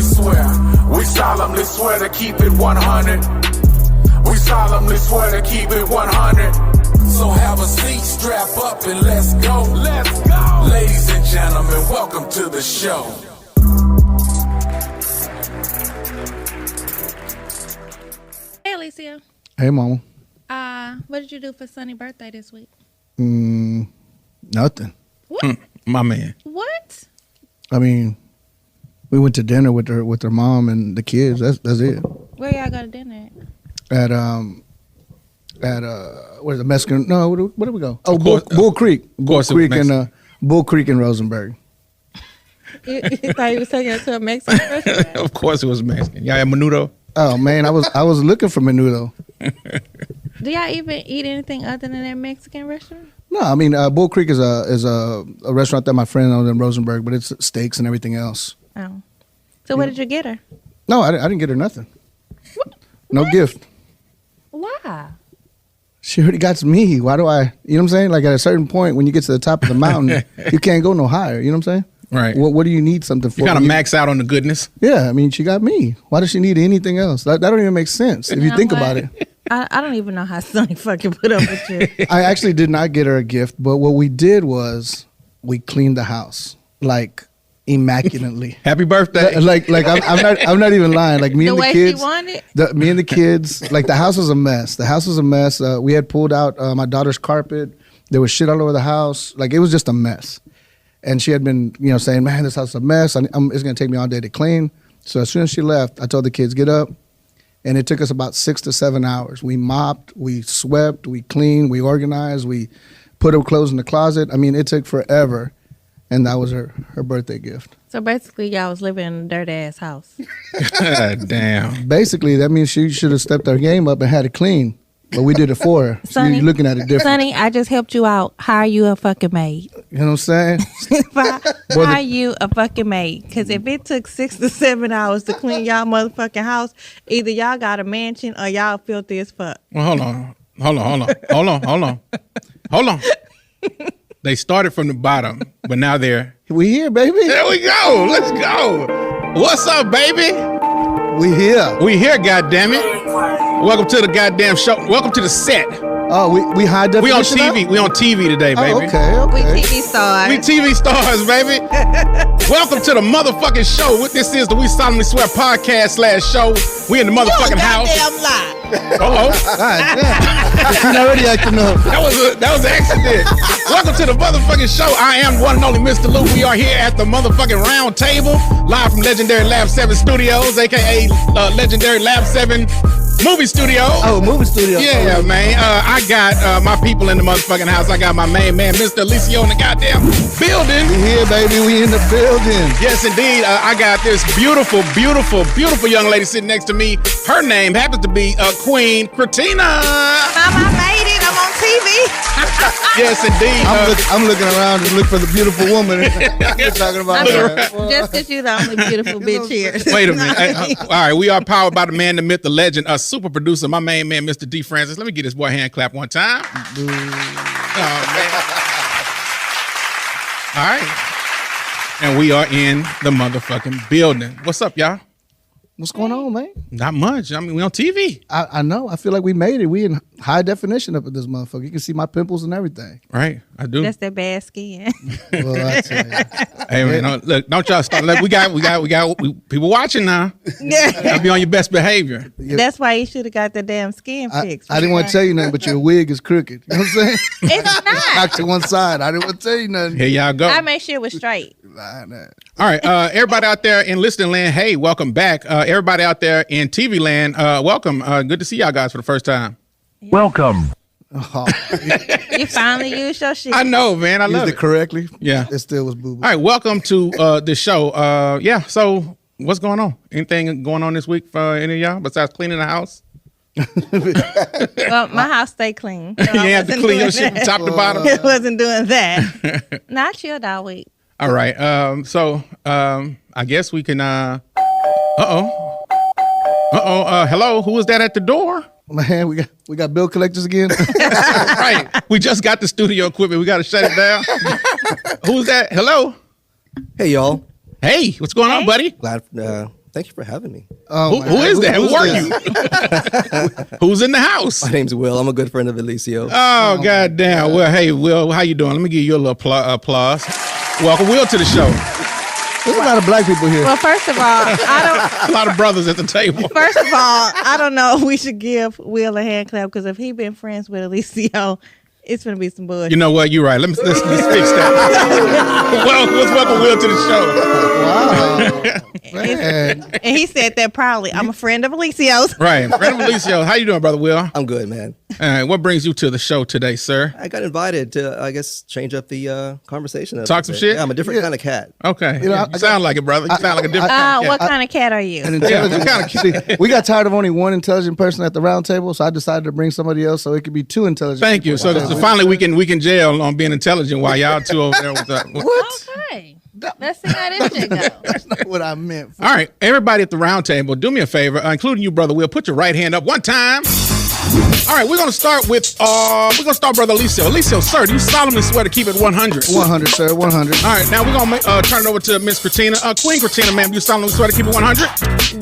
solemnly swear to keep it 100. We solemnly swear to keep it 100. So have a seat, strap up, and let's go. Let's go. Ladies and gentlemen, welcome to the show. Hey, Alicia. Hey, Mama. What did you do for Sonny's birthday this week? Nothing. What? My man. What? I mean, we went to dinner with her mom and the kids. That's it. Where y'all go to dinner At where's the Mexican? No, where did we go? Oh, Bull Creek. Bull Creek and Bull Creek in Rosenberg. You thought you was taking us to a Mexican restaurant? Of course it was Mexican. Y'all had menudo? Oh man, I was looking for menudo. Do y'all even eat anything other than that Mexican restaurant? No, I mean Bull Creek is a restaurant that my friend owned in Rosenberg, but it's steaks and everything else. Oh. So what did you get her? No, I didn't get her nothing. No What? gift. Why? She already got me. Why do I? You know what I'm saying? Like at a certain point, when you get to the top of the mountain, you can't go no higher. You know what I'm saying? Right. What do you need something for? You kind of max out on the goodness. Yeah, I mean, she got me. Why does she need anything else? That don't even make sense if you think about it. I don't even know how Sonny fucking put up with you. I actually did not get her a gift, but what we did was we cleaned the house like immaculately. Happy birthday. Like I'm not even lying. Like me The and the way kids. she wanted? Me and the kids. Like the house was a mess. The house was a mess. We had pulled out my daughter's carpet. There was shit all over the house. Like it was just a mess. And she had been, saying, "Man, this house is a mess. It's gonna take me all day to clean." So as soon as she left, I told the kids, "Get up." And it took us about 6 to 7 hours. We mopped, we swept, we cleaned, we organized, we put her clothes in the closet. I mean, it took forever. And that was her birthday gift. So basically, y'all was living in a dirty ass house. Damn. Basically, that means she should have stepped her game up and had it clean. But we did it for her. So Sonny, you're looking at it different. Sonny, I just helped you out. How are you a fucking maid? You know what I'm saying? How are you a fucking maid? Because if it took 6 to 7 hours to clean y'all motherfucking house, either y'all got a mansion or y'all filthy as fuck. Well, hold on. They started from the bottom, but now We here, baby. There we go. Let's go. What's up, baby? We here. We here, goddammit. Welcome to the goddamn show. Welcome to the set. Oh, we high definition. We on TV. We on TV today, baby. Oh, okay. We TV stars. We TV stars, baby. Welcome to the motherfucking show. What this is, the We Solemnly Swear podcast / show. We in the motherfucking house. Goddamn lie. She's already acting up. That was an accident. Welcome to the motherfucking show. I am one and only Mr. Lou. We are here at the motherfucking round table, live from Legendary Lab 7 Studios, aka Legendary Lab 7 Movie Studio. Oh, movie studio. Yeah, man. I got my people in the motherfucking house. I got my main man, Mr. Alicio, in the goddamn building. We here, baby. We in the building. Yes, indeed. I got this beautiful, beautiful, beautiful young lady sitting next to me. Her name happens to be Queen Kritina. Mama, I made it. I'm on TV. Yes, indeed. I'm looking around to look for the beautiful woman. You're talking about Just because you're the only beautiful bitch here. Wait a minute. All right, we are powered by the man, the myth, the legend, a super producer, my main man, Mr. D. Francis. Let me get this boy a hand clap one time. Oh, man. All right. And we are in the motherfucking building. What's up, y'all? What's going on, man? Not much. I mean, we on TV. I know. I feel like we made it. We in high definition up at this motherfucker. You can see my pimples and everything. Right, I do. That's that bad skin. Well, I tell you. Hey man, look, don't y'all start. Look, we got people watching now. You gotta be on your best behavior. That's why you should have got the damn skin fixed. I didn't want to tell you nothing, but your wig is crooked. You know what I'm saying? It's not. Knocked to one side. I didn't want to tell you nothing. Here y'all go. I made sure it was straight. All right, everybody out there in listening land, hey, welcome back. Everybody out there in TV land, welcome. Good to see y'all guys for the first time. Welcome. Oh, You finally used your shit. I know, man. I love used it. it correctly. Yeah. It still was boo-boo. All right, welcome to the show. Yeah, so what's going on? Anything going on this week for any of y'all besides cleaning the house? Well, my house stay clean. So You I have to wasn't clean your doing shit from that. top to bottom. I wasn't doing that. Not chilled all week. All right. So I guess we can. Hello. Who was that at the door? Man, we got bill collectors again. Right. We just got the studio equipment. We got to shut it down. Who's that? Hello. Hey, y'all. Hey, what's going on, buddy? Glad. Thank you for having me. Who is that? Who are you? Who's in the house? My name's Will. I'm a good friend of Alicio. Oh, goddamn. Well, hey, Will, how you doing? Let me give you a little applause. Welcome, Will, to the show. There's a lot of black people here. Well, first of all, I don't. A lot of brothers at the table. First of all, I don't know if we should give Will a hand clap because if he been friends with Alicio, it's gonna be some bullshit. You know what? You're right. Let's fix that. Well, let's welcome Will to the show. Wow. Man. And he said that proudly. I'm a friend of Alicio's. Right, friend of Alicio. How you doing, brother Will? I'm good, man. All right, what brings you to the show today, sir? I got invited to, I guess, change up the conversation. Talk some shit? Yeah, I'm a different kind of cat. Okay, You know, you sound like it, brother. You sound like a different kind of cat. What kind of cat are you? An intelligent Yeah, what kind of See, we got tired of only one intelligent person at the round table, so I decided to bring somebody else so it could be two intelligent. Thank you. So finally we can jail on being intelligent while y'all two over there with that. What? Okay. Let's see how this shit go. That's not what I meant. All right, everybody at the round table, do me a favor, including you, brother Will. Put your right hand up one time. All right, we're gonna start with brother Alicio. Alicio, sir, do you solemnly swear to keep it 100? 100, sir. 100. All right, now we're gonna turn it over to Miss Kritina. Queen Kritina, ma'am, you solemnly swear to keep it 100?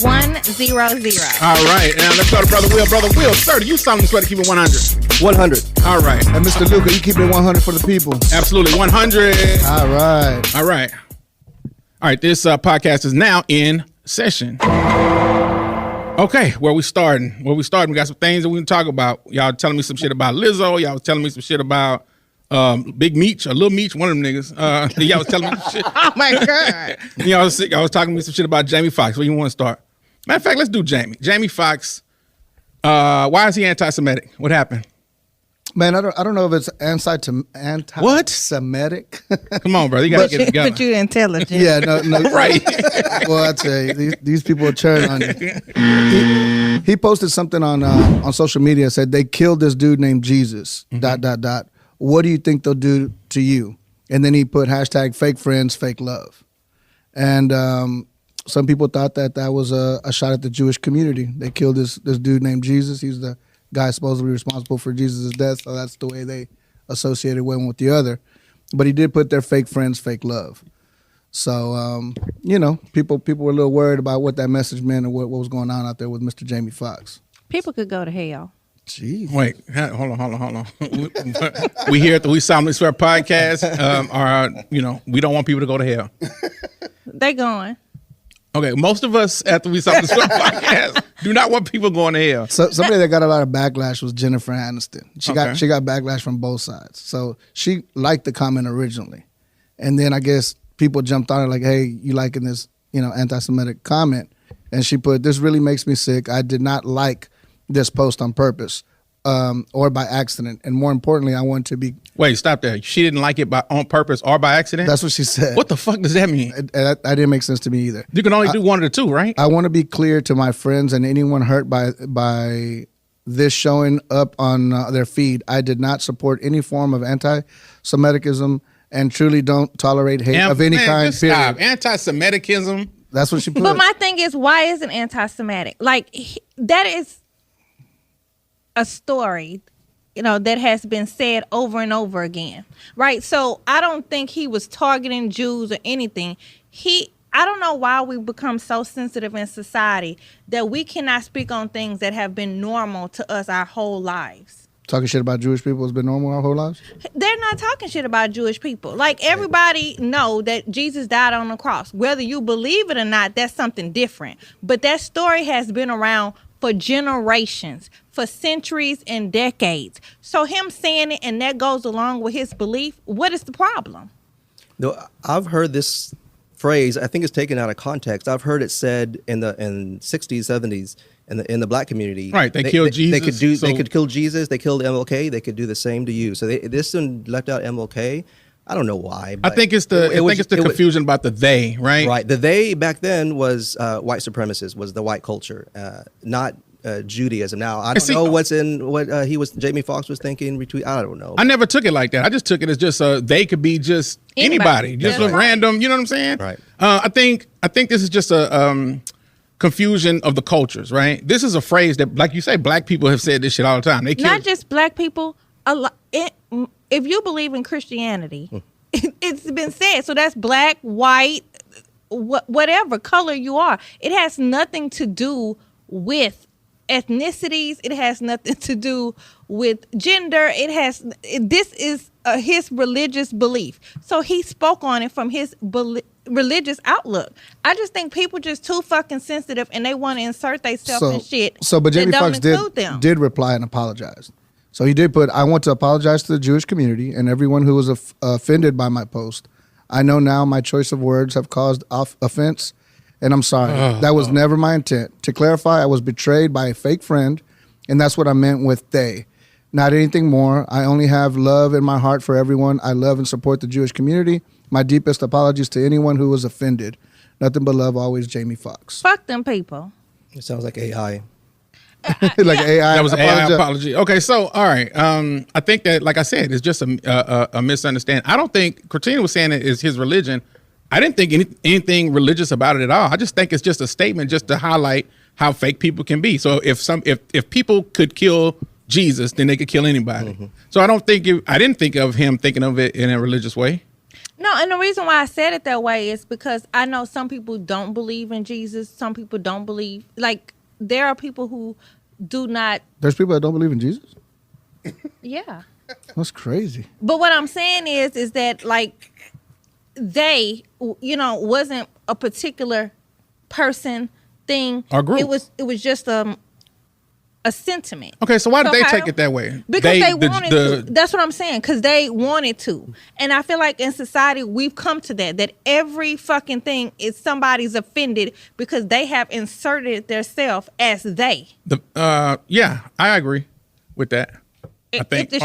100. All right, now let's go to brother Will. Brother Will, sir, do you solemnly swear to keep it 100? 100. All right, And Mr. Luca, you keep it 100 for the people. absolutely 100. All right. All right. All right, this podcast is now in session. Okay, where we starting? We got some things that we can talk about. Y'all telling me some shit about Lizzo. Y'all was telling me some shit about Big Meech or Lil Meech, one of them niggas. Y'all was telling me some shit. Oh my God. Y'all was talking to me some shit about Jamie Foxx. Where you want to start? Matter of fact, let's do Jamie. Jamie Foxx. Why is he anti-Semitic? What happened? Man, I don't know if it's anti-Semitic. Come on, brother. You got to get it together. But you intelligent. Yeah, no. Right. Well, I tell you, these people will turn on you. He posted something on social media, said they killed this dude named Jesus, ... What do you think they'll do to you? And then he put hashtag fake friends, fake love. And some people thought that was a shot at the Jewish community. They killed this dude named Jesus. He's the guy supposedly responsible for Jesus' death, so that's the way they associated one with the other. But he did put their fake friends, fake love. So, people were a little worried about what that message meant and what was going on out there with Mr. Jamie Foxx. People could go to hell. Jeez. Wait, hold on. We here at the We Solemnly Swear podcast. We don't want people to go to hell. They going. Okay, most of us at the We Solemnly Swear podcast do not want people going to hell. So somebody that got a lot of backlash was Jennifer Aniston. She got backlash from both sides. So she liked the comment originally, and then I guess people jumped on her like, "Hey, you liking this, anti-Semitic comment?" And she put, "This really makes me sick. I did not like this post on purpose or by accident, and more importantly, I want to be." Wait, stop there. She didn't like it on purpose or by accident? That's what she said. What the fuck does that mean? That didn't make sense to me either. You can only do one of the two, right? I want to be clear to my friends and anyone hurt by this showing up on their feed. I did not support any form of anti-Semiticism and truly don't tolerate hate of any kind. Just stop. Anti-Semiticism. That's what she put. But my thing is, why isn't anti-Semitic? Like, that is a story, that has been said over and over again, right? So I don't think he was targeting Jews or anything. I don't know why we become so sensitive in society that we cannot speak on things that have been normal to us our whole lives. Talking shit about Jewish people has been normal our whole lives? They're not talking shit about Jewish people. Like, everybody know that Jesus died on the cross. Whether you believe it or not, that's something different. But that story has been around for generations, for centuries and decades. So him saying it and that goes along with his belief, what is the problem? No, I've heard this phrase, I think it's taken out of context. I've heard it said in 60s, 70s in the black community. Right, they killed Jesus. They could kill Jesus, they killed MLK, they could do the same to you. So this one left out MLK. I don't know why. I think it's the confusion about the they, right? Right. The they back then was white supremacists, was the white culture, not Judaism. Now I don't know what Jamie Foxx was thinking. I don't know. I never took it like that. I just took it as just they could be just anybody, just a random. You know what I'm saying? Right. I think this is just a confusion of the cultures, right? This is a phrase that, like you say, black people have said this shit all the time. Not just black people. If you believe in Christianity, it's been said. So that's black, white, whatever color you are. It has nothing to do with ethnicities. It has nothing to do with gender. This is his religious belief. So he spoke on it from his religious outlook. I just think people just too fucking sensitive and they want to insert themselves in shit. But Jamie Foxx did reply and apologize. So he did put, I want to apologize to the Jewish community and everyone who was offended by my post. I know now my choice of words have caused offense, and I'm sorry. That was never my intent. To clarify, I was betrayed by a fake friend, and that's what I meant with they. Not anything more. I only have love in my heart for everyone. I love and support the Jewish community. My deepest apologies to anyone who was offended. Nothing but love, always, Jamie Foxx. Fuck them people. It sounds like AI. Like AI. That was an AI apology. Okay, so all right. I think that, like I said, it's just a misunderstanding. I don't think Kritina was saying it is his religion. I didn't think anything religious about it at all. I just think it's just a statement just to highlight how fake people can be. So if people could kill Jesus, then they could kill anybody. Mm-hmm. So I didn't think of him thinking of it in a religious way. No, and the reason why I said it that way is because I know some people don't believe in Jesus. Some people don't believe. Like, there are people who do not. There's people that don't believe in Jesus? Yeah. That's crazy. But what I'm saying is that, like, they, wasn't a particular person, thing. Or group. It was just a sentiment. Okay, so why did they take it that way? Because they wanted to. That's what I'm saying. Because they wanted to. And I feel like in society, we've come to that every fucking thing is somebody's offended because they have inserted themselves as they. Yeah, I agree with that. I think. If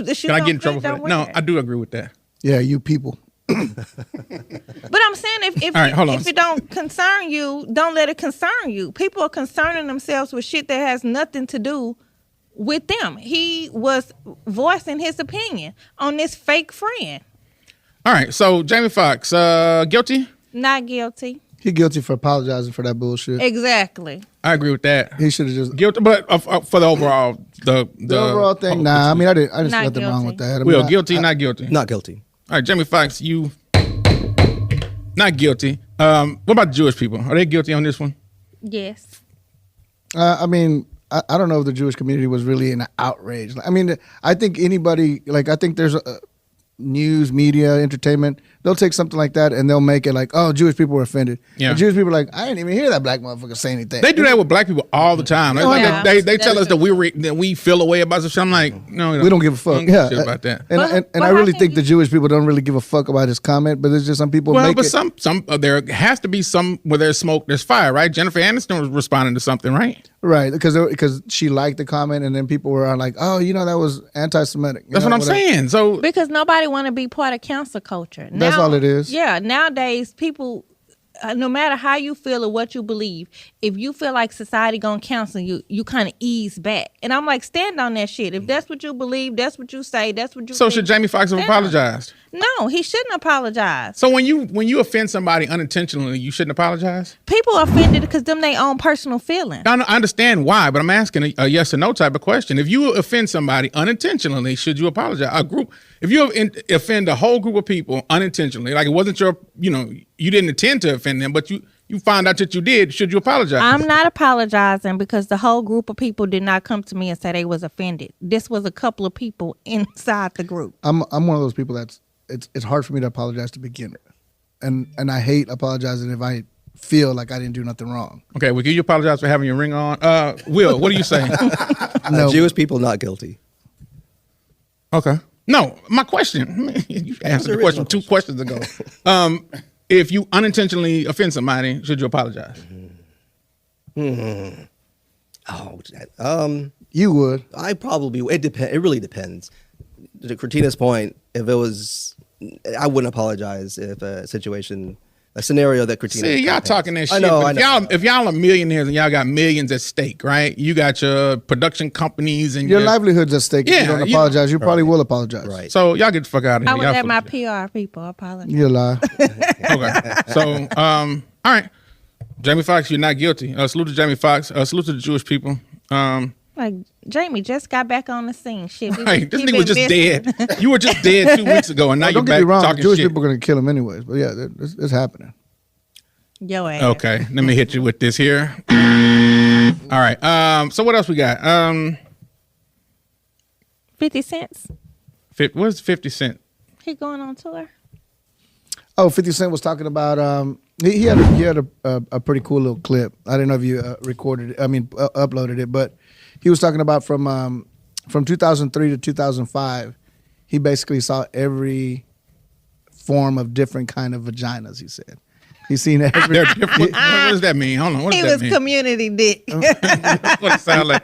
the shoe Can I get in don't trouble fit, for that? No, I do agree with that. Yeah, you people. But I'm saying if it don't concern you, don't let it concern you. People are concerning themselves with shit that has nothing to do with them. He was voicing his opinion on this fake friend. All right, so Jamie Foxx, guilty? Not guilty. He guilty for apologizing for that bullshit. Exactly. I agree with that. He should have just guilty, but for the overall, the overall thing. Nah, I mean, I didn't see Not nothing wrong with that. Will, guilty, not guilty? Not guilty. All right, Jamie Foxx, you not guilty. What about the Jewish people? Are they guilty on this one? Yes. I mean, I don't know if the Jewish community was really in an outrage. I mean, I think anybody, I think there's news, media, entertainment, they'll take something like that and they'll make it like, oh, Jewish people were offended. Yeah. And Jewish people are like, I didn't even hear that black motherfucker say anything. They do that with black people all the time. They tell us that we feel a way about some shit. I'm like, no, we don't give a fuck. Shit about that. And I really think the Jewish people don't really give a fuck about his comment, but there's just some people make it. Some there has to be some where there's smoke, there's fire, right? Jennifer Aniston was responding to something, right? Right, because she liked the comment, and then people were like, "Oh, that was anti-Semitic." That's what I'm saying. So because nobody want to be part of cancel culture. That's all it is. Yeah, nowadays people, no matter how you feel or what you believe, if you feel like society gonna cancel you, you kind of ease back. And I'm like, stand on that shit. If that's what you believe, that's what you say, that's what you. So should Jamie Foxx have apologized? No, he shouldn't apologize. So when you offend somebody unintentionally, you shouldn't apologize? People are offended because them they own personal feelings. I understand why, but I'm asking a yes or no type of question. If you offend somebody unintentionally, should you apologize? A group, if you offend a whole group of people unintentionally, like it wasn't your, you didn't intend to offend them, but you found out that you did, should you apologize? I'm not apologizing because the whole group of people did not come to me and say they was offended. This was a couple of people inside the group. I'm one of those people that's it's hard for me to apologize to begin with, and I hate apologizing if I feel like I didn't do nothing wrong. Okay, well, can you apologize for having your ring on? Will, what are you saying? No. Jewish people not guilty. Okay. No, my question. You answered the question 2 questions ago. If you unintentionally offend somebody, should you apologize? You would. I probably. It really depends. To Kritina's point, if it was, I wouldn't apologize if a scenario that Kritina. See, y'all talking that shit. I know. If y'all are millionaires and y'all got millions at stake, right? You got your production companies and your livelihood's at stake. If you don't apologize, you probably will apologize. Right. So y'all get the fuck out of here. I would let my PR people apologize. You lie. Okay. So, all right. Jamie Foxx, you're not guilty. Salute to Jamie Foxx. Salute to the Jewish people. Like, Jamie just got back on the scene. Shit, right. This nigga was just dead. You were just dead 2 weeks ago, and now you're back talking shit. Jewish people are going to kill him anyways. But yeah, it's happening. Yo ass. Okay, let me hit you with this here. All right. So what else we got? 50 cents. What's 50 Cent? He going on tour. Oh, 50 Cent was talking about he had a pretty cool little clip. I don't know if you recorded it. Uploaded it, but he was talking about from 2003 to 2005. He basically saw every form of different kind of vaginas. He said he's seen every. They're different. What does that mean? Hold on. What does He that was mean? community dick. That's what it sounds like.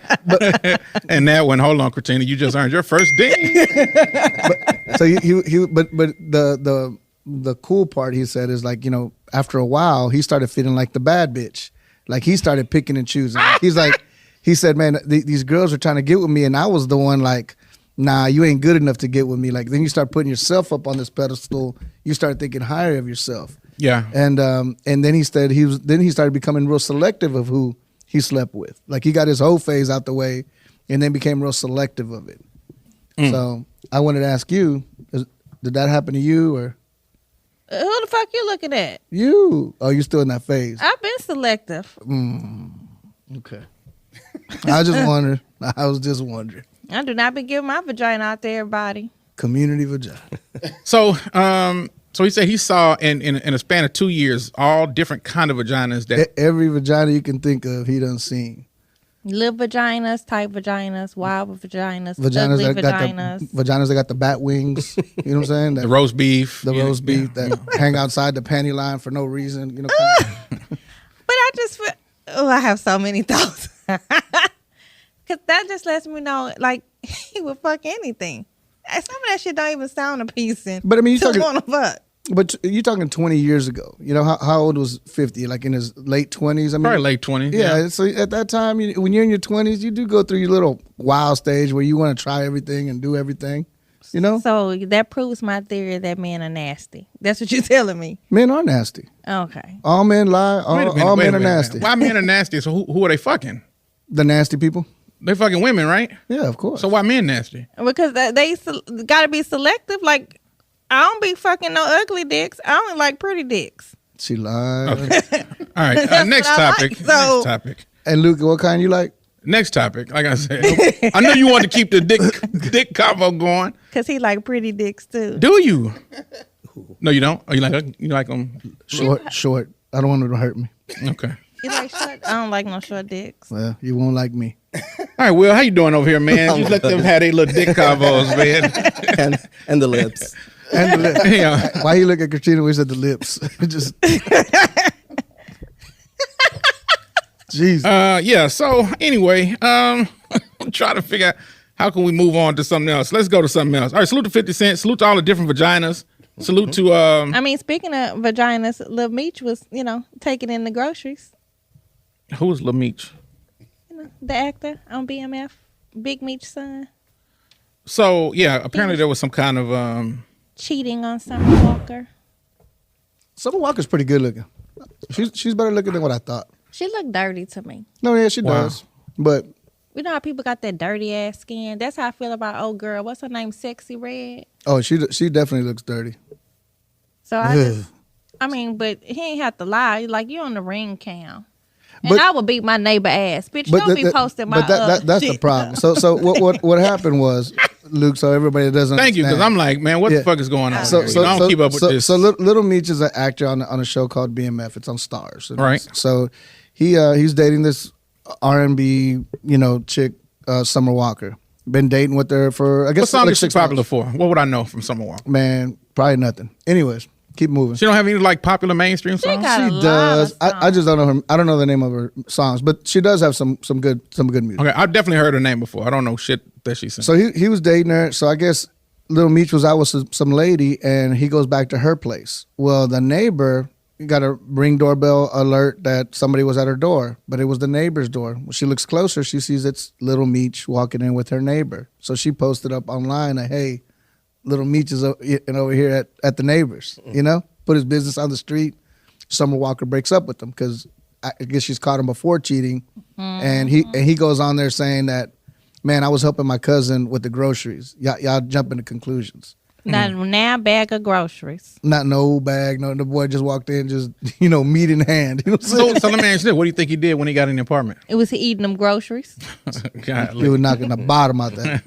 And that one, hold on, Kritina, you just earned your first ding. So but the cool part he said is like, you know, after a while he started feeling like the bad bitch. Like he started picking and choosing. He's like, he said, man, these girls are trying to get with me, and I was the one like, nah, you ain't good enough to get with me. Like then you start putting yourself up on this pedestal. You start thinking higher of yourself. Yeah. And then he said he started becoming real selective of who he slept with. Like he got his whole phase out the way, and then became real selective of it. So I wanted to ask you, did that happen to you or? Who the fuck you looking at? You. Oh, you still in that phase? I've been selective. Okay. I was just wondering. I do not be giving my vagina out to everybody. Community vagina. So he said he saw in a span of 2 years all different kind of vaginas that Every vagina you can think of, he done seen. Little vaginas, tight vaginas, wild vaginas, Vaginas ugly that got vaginas. the vaginas that got the bat wings. You know what I'm saying? the roast beef. The roast beef that hang outside the panty line for no reason. You know. But I just feel, I have so many thoughts. Because that just lets me know, like, he would fuck anything. Some of that shit don't even sound appeasing. But I mean, you to talking. wanna fuck. But you're talking 20 years ago. You know, how old was 50? Like in his late 20s? I mean, Probably late 20s. Yeah, so at that time, when you're in your 20s, you do go through your little wild stage where you want to try everything and do everything, you know? So that proves my theory that men are nasty. That's what you're telling me. Men are nasty. Okay. All men lie. All men are nasty. Why men are nasty? So who are they fucking? The nasty people? They fucking women, right? Yeah, of course. So why men nasty? Because they got to be selective. Like, I don't be fucking no ugly dicks. I only like pretty dicks. She lied. Okay. All right. That's Next what I topic. like, so- Next topic. And Luca, what kind you like? Next topic. Like I said, I know you want to keep the dick combo going. Because he like pretty dicks, too. Do you? No, you don't. Oh, you like them? Short. I don't want her to hurt me. Okay. You like short? I don't like no short dicks. Well, you won't like me. All right, Will, how you doing over here, man? Just let them have their little dick combos, man. and the lips. And the lips. Yeah. Why you look at Kritina when he said the lips? Just. Jesus. Yeah. So anyway, I'm trying to figure out how can we move on to something else. Let's go to something else. All right. Salute to 50 Cent. Salute to all the different vaginas. Salute to I mean, speaking of vaginas, Lil Meech was, taking in the groceries. who was Lil Meech? The actor on BMF, Big Meech's son, So yeah, apparently there was some kind of cheating on Summer Walker. Summer Walker's pretty good looking. She's better looking than what I thought. She looked dirty to me. No, yeah, she does. But You know how people got that dirty ass skin? That's how I feel about old girl. What's her name? Sexy Red. oh, she definitely looks dirty. So but he ain't have to lie. Like, you on the ring cam. And But- I would beat my neighbor ass. Bitch, But don't be posting my that's the shit. problem. So what happened was, Luke, so everybody doesn't thank you, because I'm like, man, what Yeah. the fuck is going on? So, here? so, I don't so, keep up with so, this. So Little Meech is an actor on a show called BMF. It's on Stars. Right. So he's dating this R&B chick, Summer Walker. Been dating with her for I guess what song like is she 6 popular months. for? What would I know from Summer Walker? Man, probably nothing. Anyways, keep moving. She don't have any like popular mainstream songs. got a She lot does. of songs. I just don't know her. I don't know the name of her songs, but she does have some good music. Okay, I've definitely heard her name before. I don't know shit that she sang. So he was dating her. So I guess Little Meech was out with some lady, and he goes back to her place. Well, the neighbor got a ring doorbell alert that somebody was at her door, but it was the neighbor's door. When she looks closer, she sees it's Little Meech walking in with her neighbor. So she posted up online that, hey, Little Meech is over here at the neighbor's, put his business on the street. Summer Walker breaks up with him because I guess she's caught him before cheating. And he goes on there saying that, man, I was helping my cousin with the groceries. Y'all jump into conclusions. Now bag of groceries. Not no bag. No, the boy just walked in, just meat in hand. You know what I'm saying? So let me ask you this. What do you think he did when he got in the apartment? It was eating them groceries. He was knocking the bottom out there.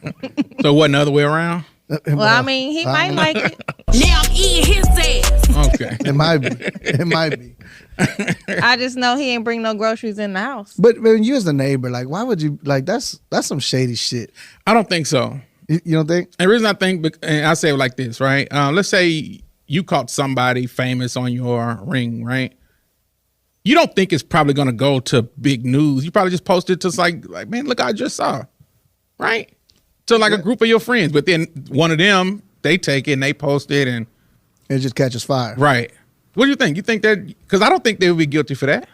So it wasn't the other way around? Well, I mean, he might like it. Now I'm eating his ass. Okay. It might be. It might be. I just know he ain't bring no groceries in the house. But when you as the neighbor, like, why would you, like, that's some shady shit. I don't think so. You don't think? And the reason I think, and I say it like this, right? Let's say you caught somebody famous on your ring, right? You don't think it's probably going to go to big news. You probably just post it to like, man, look, I just saw, right? To like a group of your friends. But then one of them, they take it and they post it and It just catches fire. right. What do you think? You think that? Because I don't think they would be guilty for that.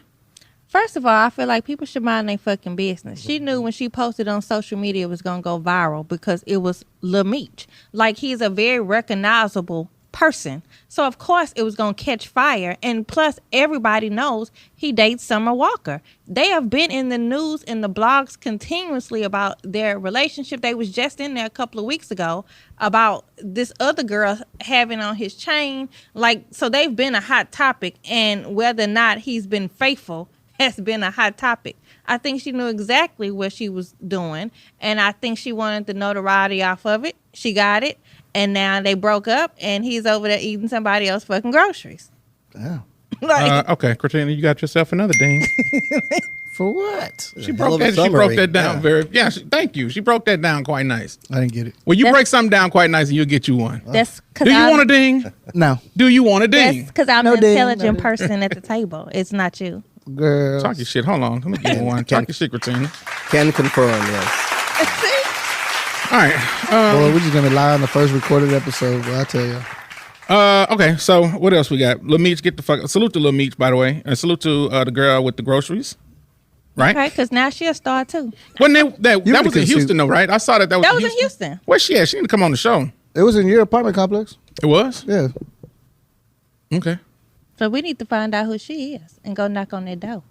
First of all, I feel like people should mind their fucking business. She knew when she posted on social media it was going to go viral because it was Lil Meech. Like, he's a very recognizable person. So, of course, it was going to catch fire. And plus, everybody knows he dates Summer Walker. They have been in the news and the blogs continuously about their relationship. They was just in there a couple of weeks ago about this other girl having on his chain. Like, so they've been a hot topic. And whether or not he's been faithful has been a hot topic. I think she knew exactly what she was doing, and I think she wanted the notoriety off of it. She got it, and now they broke up, and he's over there eating somebody else's fucking groceries. Damn. Okay, Kritina, you got yourself another ding. For what? She broke that down thank you. She broke that down quite nice. I didn't get it. Well, you break something down quite nice and you'll get you one. That's Do you want a ding? No. Do you want a That's ding? because I'm No the ding, intelligent no ding. person at the table. It's not you. Girl. Talk your shit. Hold on. Let me give you one. Talk your shit, Kritina. Can confirm, yes. All right. Boy, we're just going to lie on the first recorded episode, boy, I tell you. Okay, so what else we got? Lil Meech, get the fuck. Salute to Lil Meech, by the way, and salute to the girl with the groceries. Right? Okay, because now she a star too. Wasn't that You was really in can see- Houston though, right? I saw that was That was in Houston. Where's she at? She need to come on the show. It was in your apartment complex? It was? Yeah. Okay. So we need to find out who she is and go knock on that door.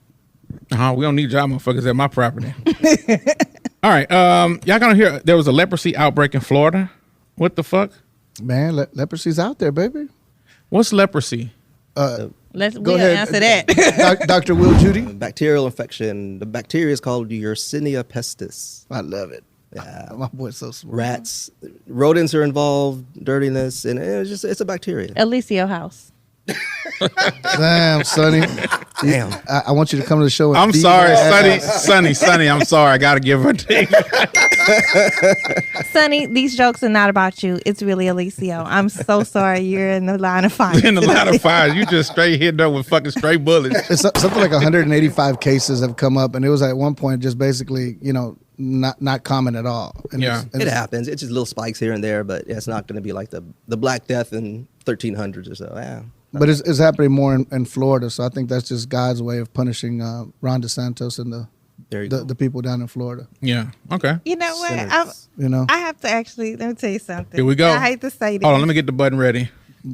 We don't need y'all motherfuckers at my property. All right. Y'all gonna hear there was a leprosy outbreak in Florida. What the fuck? Man, leprosy's out there, baby. What's leprosy? We'll ahead. answer that. Dr. Will Judy? Bacterial infection. The bacteria is called Yersinia pestis. I love it. Yeah. My boy's so smart. Rats, rodents are involved, dirtiness, and it's a bacteria. Alicia House. Damn, Sonny. Damn. I want you to come to the show. and I'm beat sorry, my ass. Sonny. I'm sorry. I gotta give her a ding. Sonny, these jokes are not about you. It's really Alicio. I'm so sorry you're in the line of fire. In the line of fire, you just straight hit her with fucking straight bullets. It's something like 185 cases have come up, and it was at one point just basically, not common at all. And Yeah. It happens. It's just little spikes here and there, but it's not going to be like the Black Death in 1300s or so. Yeah. But it's happening more in Florida, so I think that's just God's way of punishing Ron DeSantos and There you go. the people down in Florida. Yeah. Okay. You know what? Sinners. I have to actually, let me tell you something. Here we go. I hate to say this. Hold on. Let me get the button ready.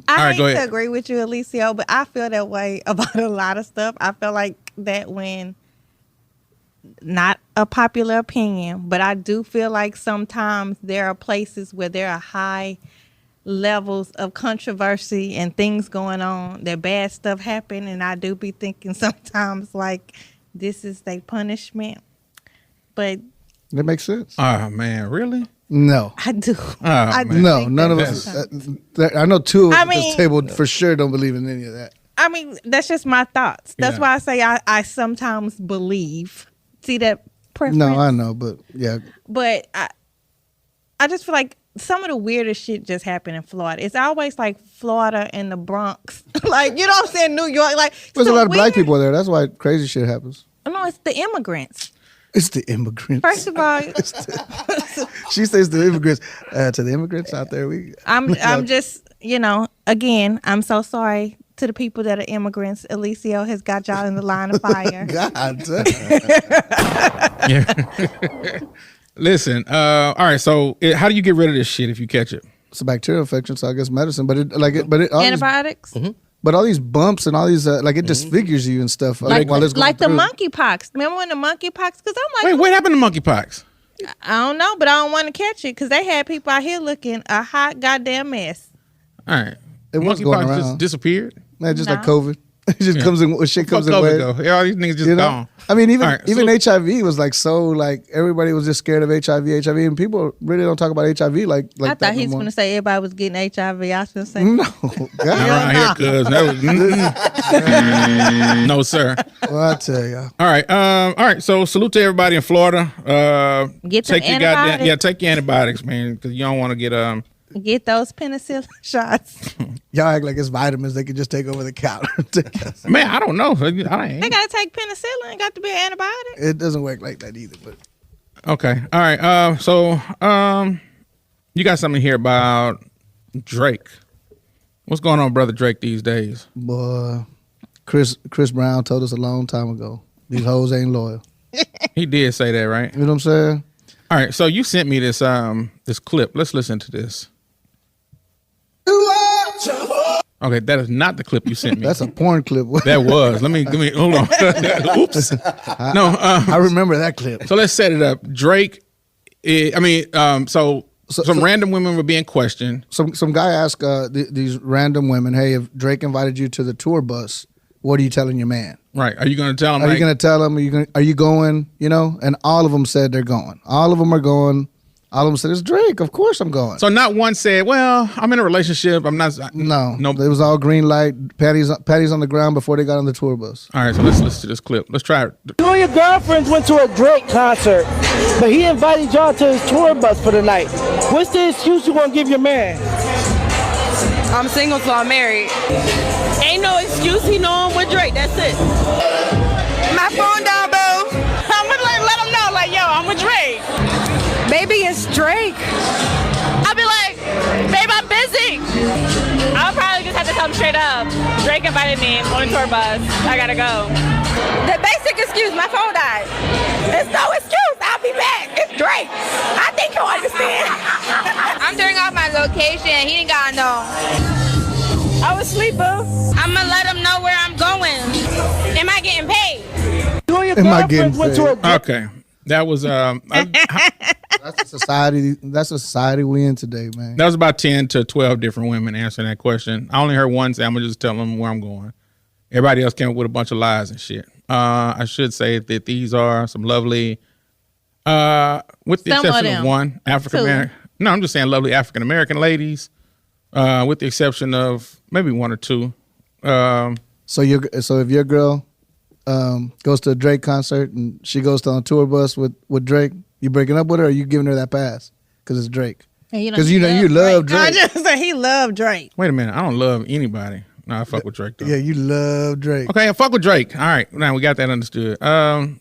I All right, hate go to ahead. agree with you, Alicio, but I feel that way about a lot of stuff. I feel like that when, not a popular opinion, but I do feel like sometimes there are places where there are high levels of controversy and things going on, that bad stuff happen, and I do be thinking sometimes like this is their punishment. But That makes sense. Oh man, really? No. I do. man. No, think none of that's us. I know two of us I at this mean- table for sure don't believe in any of that. I mean, that's just my thoughts. That's Yeah. why I say I sometimes believe. See that preference? No, I know, but yeah. But I just feel like some of the weirdest shit just happened in Florida. It's always like Florida and the Bronx. Like, you know what I'm saying? New York. Like, There's a some lot of black weird- people there. That's why crazy shit happens. No, it's the immigrants. It's the immigrants. First of all, She says the immigrants. To the immigrants out there, I'm just, again, I'm so sorry to the people that are immigrants. Alicio has got y'all in the line of fire. God. Yeah. Listen. All right. So, how do you get rid of this shit if you catch it? It's a bacterial infection, so I guess medicine. But all Antibiotics? but all these bumps and all these it disfigures you and stuff. Like while it's going the through. monkeypox. Remember when the monkeypox? Because I'm like, Wait, what happened to monkeypox? I don't know, but I don't want to catch it because they had people out here looking a hot goddamn mess. All right. It was going around. Just disappeared. Man, just like COVID. It just comes in. Shit comes in waves. Yeah, all these niggas just gone. I mean, even HIV was like so like everybody was just scared of HIV, and people really don't talk about HIV like I thought he was going to say everybody was getting HIV. I was going to say no. Around here, cuz no, sir. Well, I tell you. All right. So salute to everybody in Florida. Take your antibiotics. Take your antibiotics, man, because you don't want to get those penicillin shots. Y'all act like it's vitamins they can just take over the counter. Man, I don't know. They gotta take penicillin. It got to be an antibiotic. It doesn't work like that either. But okay, all right. So you got something here about Drake. What's going on, brother Drake, these days? Boy, Chris Brown told us a long time ago, these hoes ain't loyal. He did say that, right? You know what I'm saying? All right. So you sent me this this clip. Let's listen to this. Okay, that is not the clip you sent me. That's a porn clip. That was. Let me hold on. Oops. No. I remember that clip. So let's set it up. Drake. So some random women were being questioned. Some guy asked these random women, "Hey, if Drake invited you to the tour bus, what are you telling your man?" Right. Are you going to tell him? Are you going to tell him? Are you going? You know? And all of them said they're going. All of them are going. All of them said, it's Drake. Of course I'm going. So not one said, well, I'm in a relationship. I'm not. No. It was all green light, patties on the ground before they got on the tour bus. All right, so let's listen to this clip. Let's try it. You and your girlfriends went to a Drake concert, but he invited y'all to his tour bus for the night. What's the excuse you want to give your man? I'm single, so I'm married. Ain't no excuse. He know I'm with Drake. That's it. My phone down, boo. I'm gonna let him know, like, yo, I'm with Drake. Maybe it's Drake. I'll be like, babe, I'm busy. I'll probably just have to tell him straight up. Drake invited me on a tour bus. I gotta go. The basic excuse, my phone died. There's no excuse. I'll be back. It's Drake. I think you'll understand. I'm turning off my location. He ain't gotta know. I was asleep, boo. I'm gonna let him know where I'm going. Am I getting paid? You and your girlfriends went to a Okay. That was That's the society we in today, man. That was about 10 to 12 different women answering that question. I only heard one say, I'm gonna just tell them where I'm going. Everybody else came up with a bunch of lies and shit. I should say that these are some lovely, with the exception of one African American. No, I'm just saying lovely African American ladies, with the exception of maybe one or two. So if your girl goes to a Drake concert and she goes on a tour bus with Drake, you breaking up with her, or are you giving her that pass because it's Drake? Because you love Drake. I just said he loved Drake. Wait a minute, I don't love anybody. No, I fuck with Drake though. Yeah, you love Drake. Okay, I fuck with Drake. All right, now we got that understood.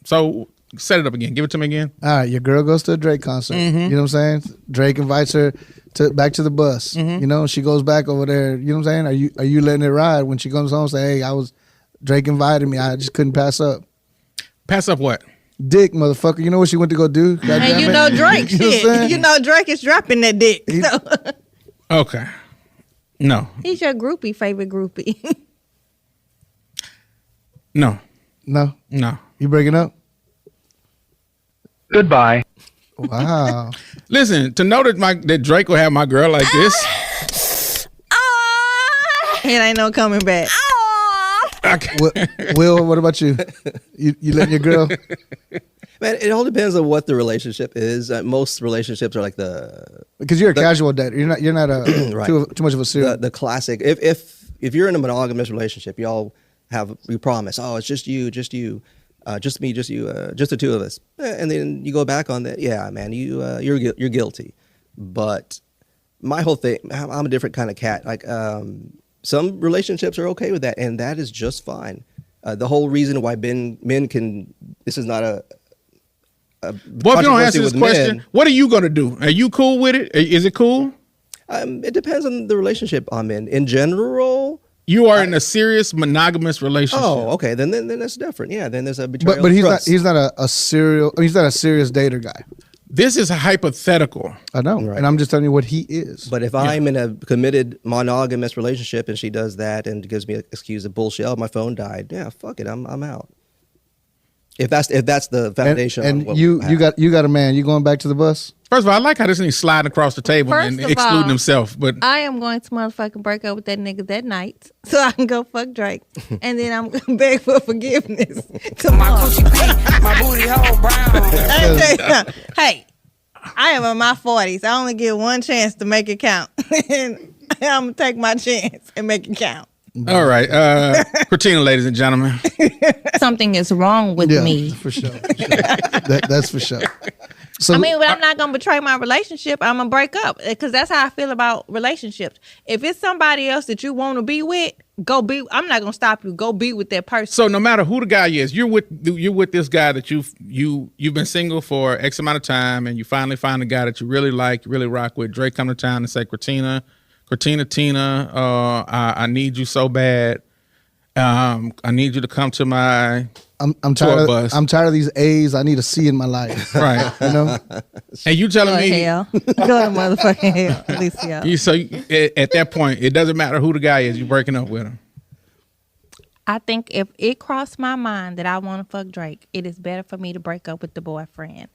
So set it up again. Give it to me again. All right, your girl goes to a Drake concert. Mm-hmm. You know what I'm saying? Drake invites her back to the bus. Mm-hmm. You know, she goes back over there. You know what I'm saying? Are you letting it ride when she comes home and say, hey, Drake invited me. I just couldn't pass up. Pass up what? Dick, motherfucker. You know what she went to go do? And you know Drake shit. You know Drake is dropping that dick. Okay. No. He's your favorite groupie. No. You breaking up? Goodbye. Wow. Listen, to know that Drake will have my girl like this. It ain't no coming back. Will, what about you? You letting your girl? Man, it all depends on what the relationship is. Most relationships are like because you're a casual dater. You're not a right. too much of a serious. The classic. If you're in a monogamous relationship, you promise. Oh, it's just you, just me, just you, just the two of us, and then you go back on that. Yeah, man, you're guilty. But my whole thing, I'm a different kind of cat. Like some relationships are okay with that, and that is just fine. The whole reason why men can. This is not a. Well, if you don't answer this question, what are you going to do? Are you cool with it? Is it cool? It depends on the relationship I'm in. In general, you are in a serious monogamous relationship. Oh, okay. Then that's different. Yeah. Then there's a betrayal. But he's not a serious dater guy. This is a hypothetical. I know, right. And I'm just telling you what he is. But if I'm in a committed monogamous relationship and she does that and gives me an excuse of bullshit, oh, my phone died. Yeah, fuck it. I'm out. If that's the foundation. And on what you happened. got a man. You going back to the bus? First of all, I like how this nigga sliding across the table First and of excluding all, himself. But I am going to motherfucking break up with that nigga that night so I can go fuck Drake. And then I'm going to beg for forgiveness tomorrow. My booty hole brown. Hey, I am in my 40s. I only get one chance to make it count. And I'm going to take my chance and make it count. all right, Kritina, ladies and gentlemen. Something is wrong with me. For sure. That's for sure. So, I mean, but I'm not going to betray my relationship. I'm going to break up because that's how I feel about relationships. If it's somebody else that you want to be with, go be. I'm not going to stop you. Go be with that person. So no matter who the guy is, you're with this guy that you've been single for X amount of time, and you finally find a guy that you really like, you really rock with. Drake come to town and say, Tina, I need you so bad. I need you to come to my I'm tired. I'm tired of these A's. I need a C in my life. Right. You know. And you telling Go to me hell. Go to motherfucking hell, Alicia. At that point, it doesn't matter who the guy is. You're breaking up with him. I think if it crossed my mind that I want to fuck Drake, it is better for me to break up with the boyfriend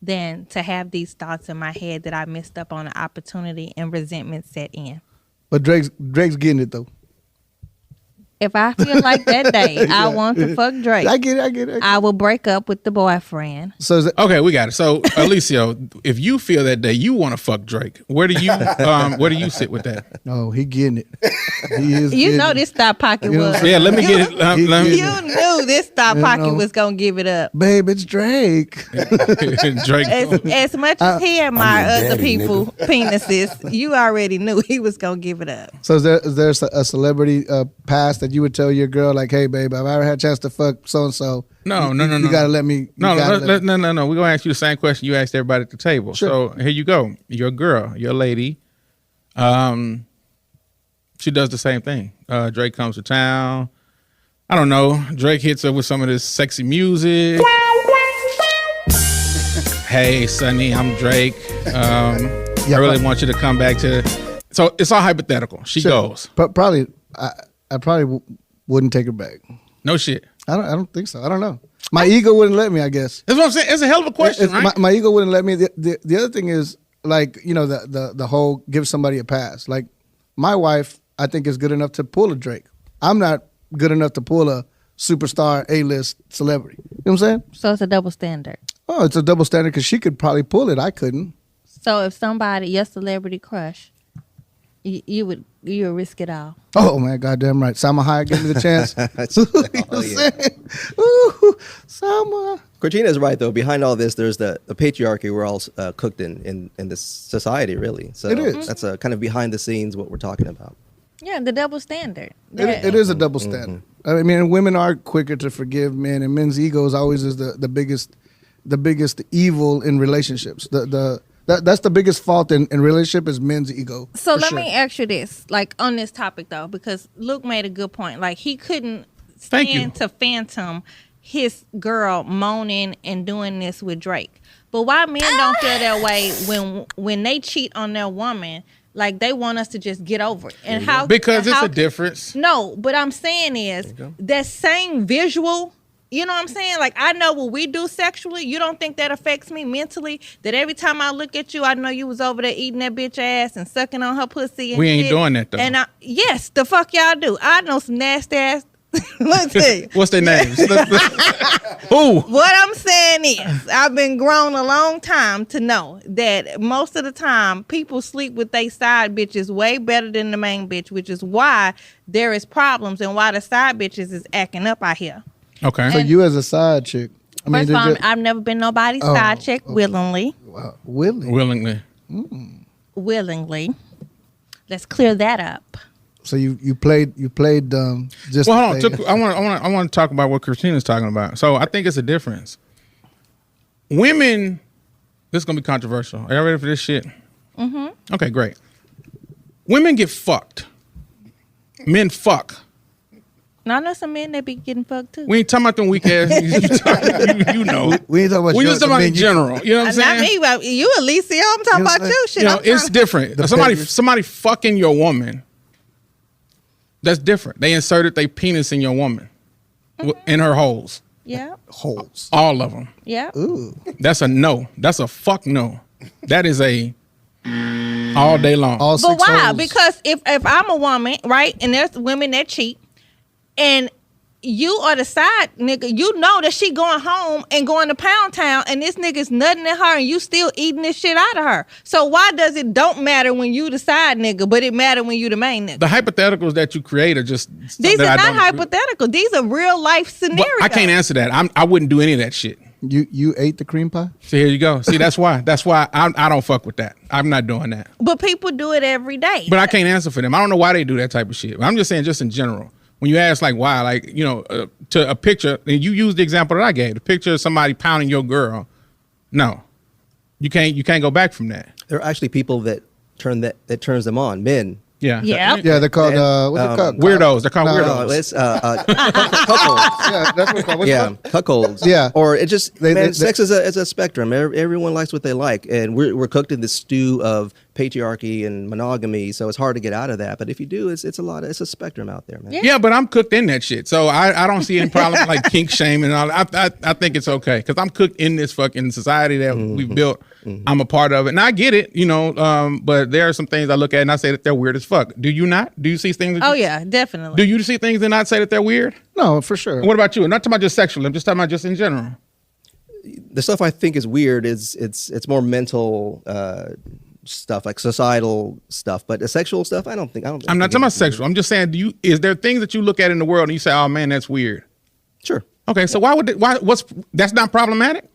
than to have these thoughts in my head that I missed up on an opportunity and resentment set in. But Drake's getting it though. If I feel like that day I want to fuck Drake, I get it. I will break up with the boyfriend. So is it, Okay, we got it. So Alicia, if you feel that day you want to fuck Drake, where do you sit with that? no, he getting it. He is. You getting know it. this thought pocket You know what was. I'm Yeah, let me get it. You knew this thought pocket know. was gonna give it up. Babe, it's Drake. Drake. As much as he admired other people penises, you already knew he was gonna give it up. So is there a celebrity past that you would tell your girl like, hey, babe, I've ever had a chance to fuck so and so. No. You gotta let me. No. We're gonna ask you the same question you asked everybody at the table. Sure. So here you go. Your girl, your lady, she does the same thing. Drake comes to town. I don't know. Drake hits her with some of this sexy music. Hey, Sonny, I'm Drake. I really want you to come back to. So it's all hypothetical. She goes. But probably, I probably wouldn't take her back. No shit. I don't think so. I don't know. My ego wouldn't let me, I guess. That's what I'm saying. It's a hell of a question, right? My ego wouldn't let me. The other thing is, like, you know, the whole give somebody a pass. Like, my wife, I think, is good enough to pull a Drake. I'm not good enough to pull a superstar A-list celebrity. You know what I'm saying? So it's a double standard. Oh, it's a double standard because she could probably pull it. I couldn't. So if somebody, your celebrity crush, you would risk it all. Oh, man, goddamn right. Salma Hayek gave me the chance. You know what I'm saying? Ooh, Salma. Kritina is right, though. Behind all this, there's the patriarchy we're all cooked in this society, really. So It is. That's a kind of behind the scenes what we're talking about. Yeah, the double standard. It is a double standard. I mean, women are quicker to forgive men, and men's egos always is the biggest evil in relationships. That's the biggest fault in relationship is men's ego. So for let sure. me ask you this, like on this topic though, because Luke made a good point. Like he couldn't Thank you. stand to phantom his girl moaning and doing this with Drake. But why men don't feel that way when they cheat on their woman? Like they want us to just get over it. And how Because it's how- a difference. No, but I'm saying is that same visual. You know what I'm saying? Like, I know what we do sexually. You don't think that affects me mentally? That every time I look at you, I know you was over there eating that bitch ass and sucking on her pussy and We ain't shit. doing that, though. And yes, the fuck y'all do. I know some nasty ass. Let's see. What's their names? Who? What I'm saying is, I've been grown a long time to know that most of the time people sleep with their side bitches way better than the main bitch, which is why there is problems and why the side bitches is acting up out here. Okay. So you as a side chick. I mean, First of all, I've never been nobody's side chick willingly. wow, Willie. Willingly. Willingly. Let's clear that up. So you played just. Well, hold to on. play- I want to talk about what Kritina's talking about. So I think it's a difference. Women, this is gonna be controversial. Are y'all ready for this shit? Mm-hmm. Okay, great. Women get fucked. Men fuck. Now I know some men that be getting fucked too. We ain't talking about them weak ass. you know. We ain't talking about We your- just talking about I in mean, general. You know what I'm saying? Not me, but you, Alicia. I'm talking You know what about I'm you. saying? Shit, You know, I'm it's trying- different. The Somebody pedigree. fucking your woman. That's different. They inserted their penis in your woman, in her holes. Yeah. Holes. All of them. Yeah. Ooh. That's a no. That's a fuck no. That is a all day long. All But 6 why? holes. Because if I'm a woman, right, and there's women that cheat, and you are the side nigga, you know that she going home and going to Pound Town, and this nigga's nutting at her, and you still eating this shit out of her. So why does it don't matter when you the side nigga, but it matter when you the main nigga? The hypotheticals that you create are just These that are I not don't agree- hypothetical. These are real life scenarios. But I can't answer that. I wouldn't do any of that shit. You ate the cream pie? So here you go. See, that's why I don't fuck with that. I'm not doing that. But people do it every day. But I can't answer for them. I don't know why they do that type of shit. I'm just saying, just in general. When you ask like why, like, you know, to a picture, and you use the example that I gave, the picture of somebody pounding your girl. No, you can't go back from that. There are actually people that turns them on. Men. Yeah. Yeah. Yeah, they're called what's it called? Weirdos. They're called No, weirdos. No, it's cuckolds. Yeah, that's what it's called. What's it Yeah, called? cuckolds. Yeah. Or it just They- sex is a spectrum. Everyone likes what they like, and we're cooked in this stew of patriarchy and monogamy. So it's hard to get out of that. But if you do, it's a spectrum out there, man. Yeah, but I'm cooked in that shit. So I don't see any problem like kink shame and all. I think it's okay because I'm cooked in this fucking society that we've built. I'm a part of it. And I get it, you know, but there are some things I look at and I say that they're weird as fuck. Do you not? Do you see things? Oh yeah, definitely. Do you see things and not say that they're weird? No, for sure. What about you? I'm not talking about just sexually. I'm just talking about just in general. The stuff I think is weird is it's more mental stuff, like societal stuff. But the sexual stuff, I don't think. I'm not talking about sexual. I'm just saying, is there things that you look at in the world and you say, oh man, that's weird? Sure. Okay, so that's not problematic?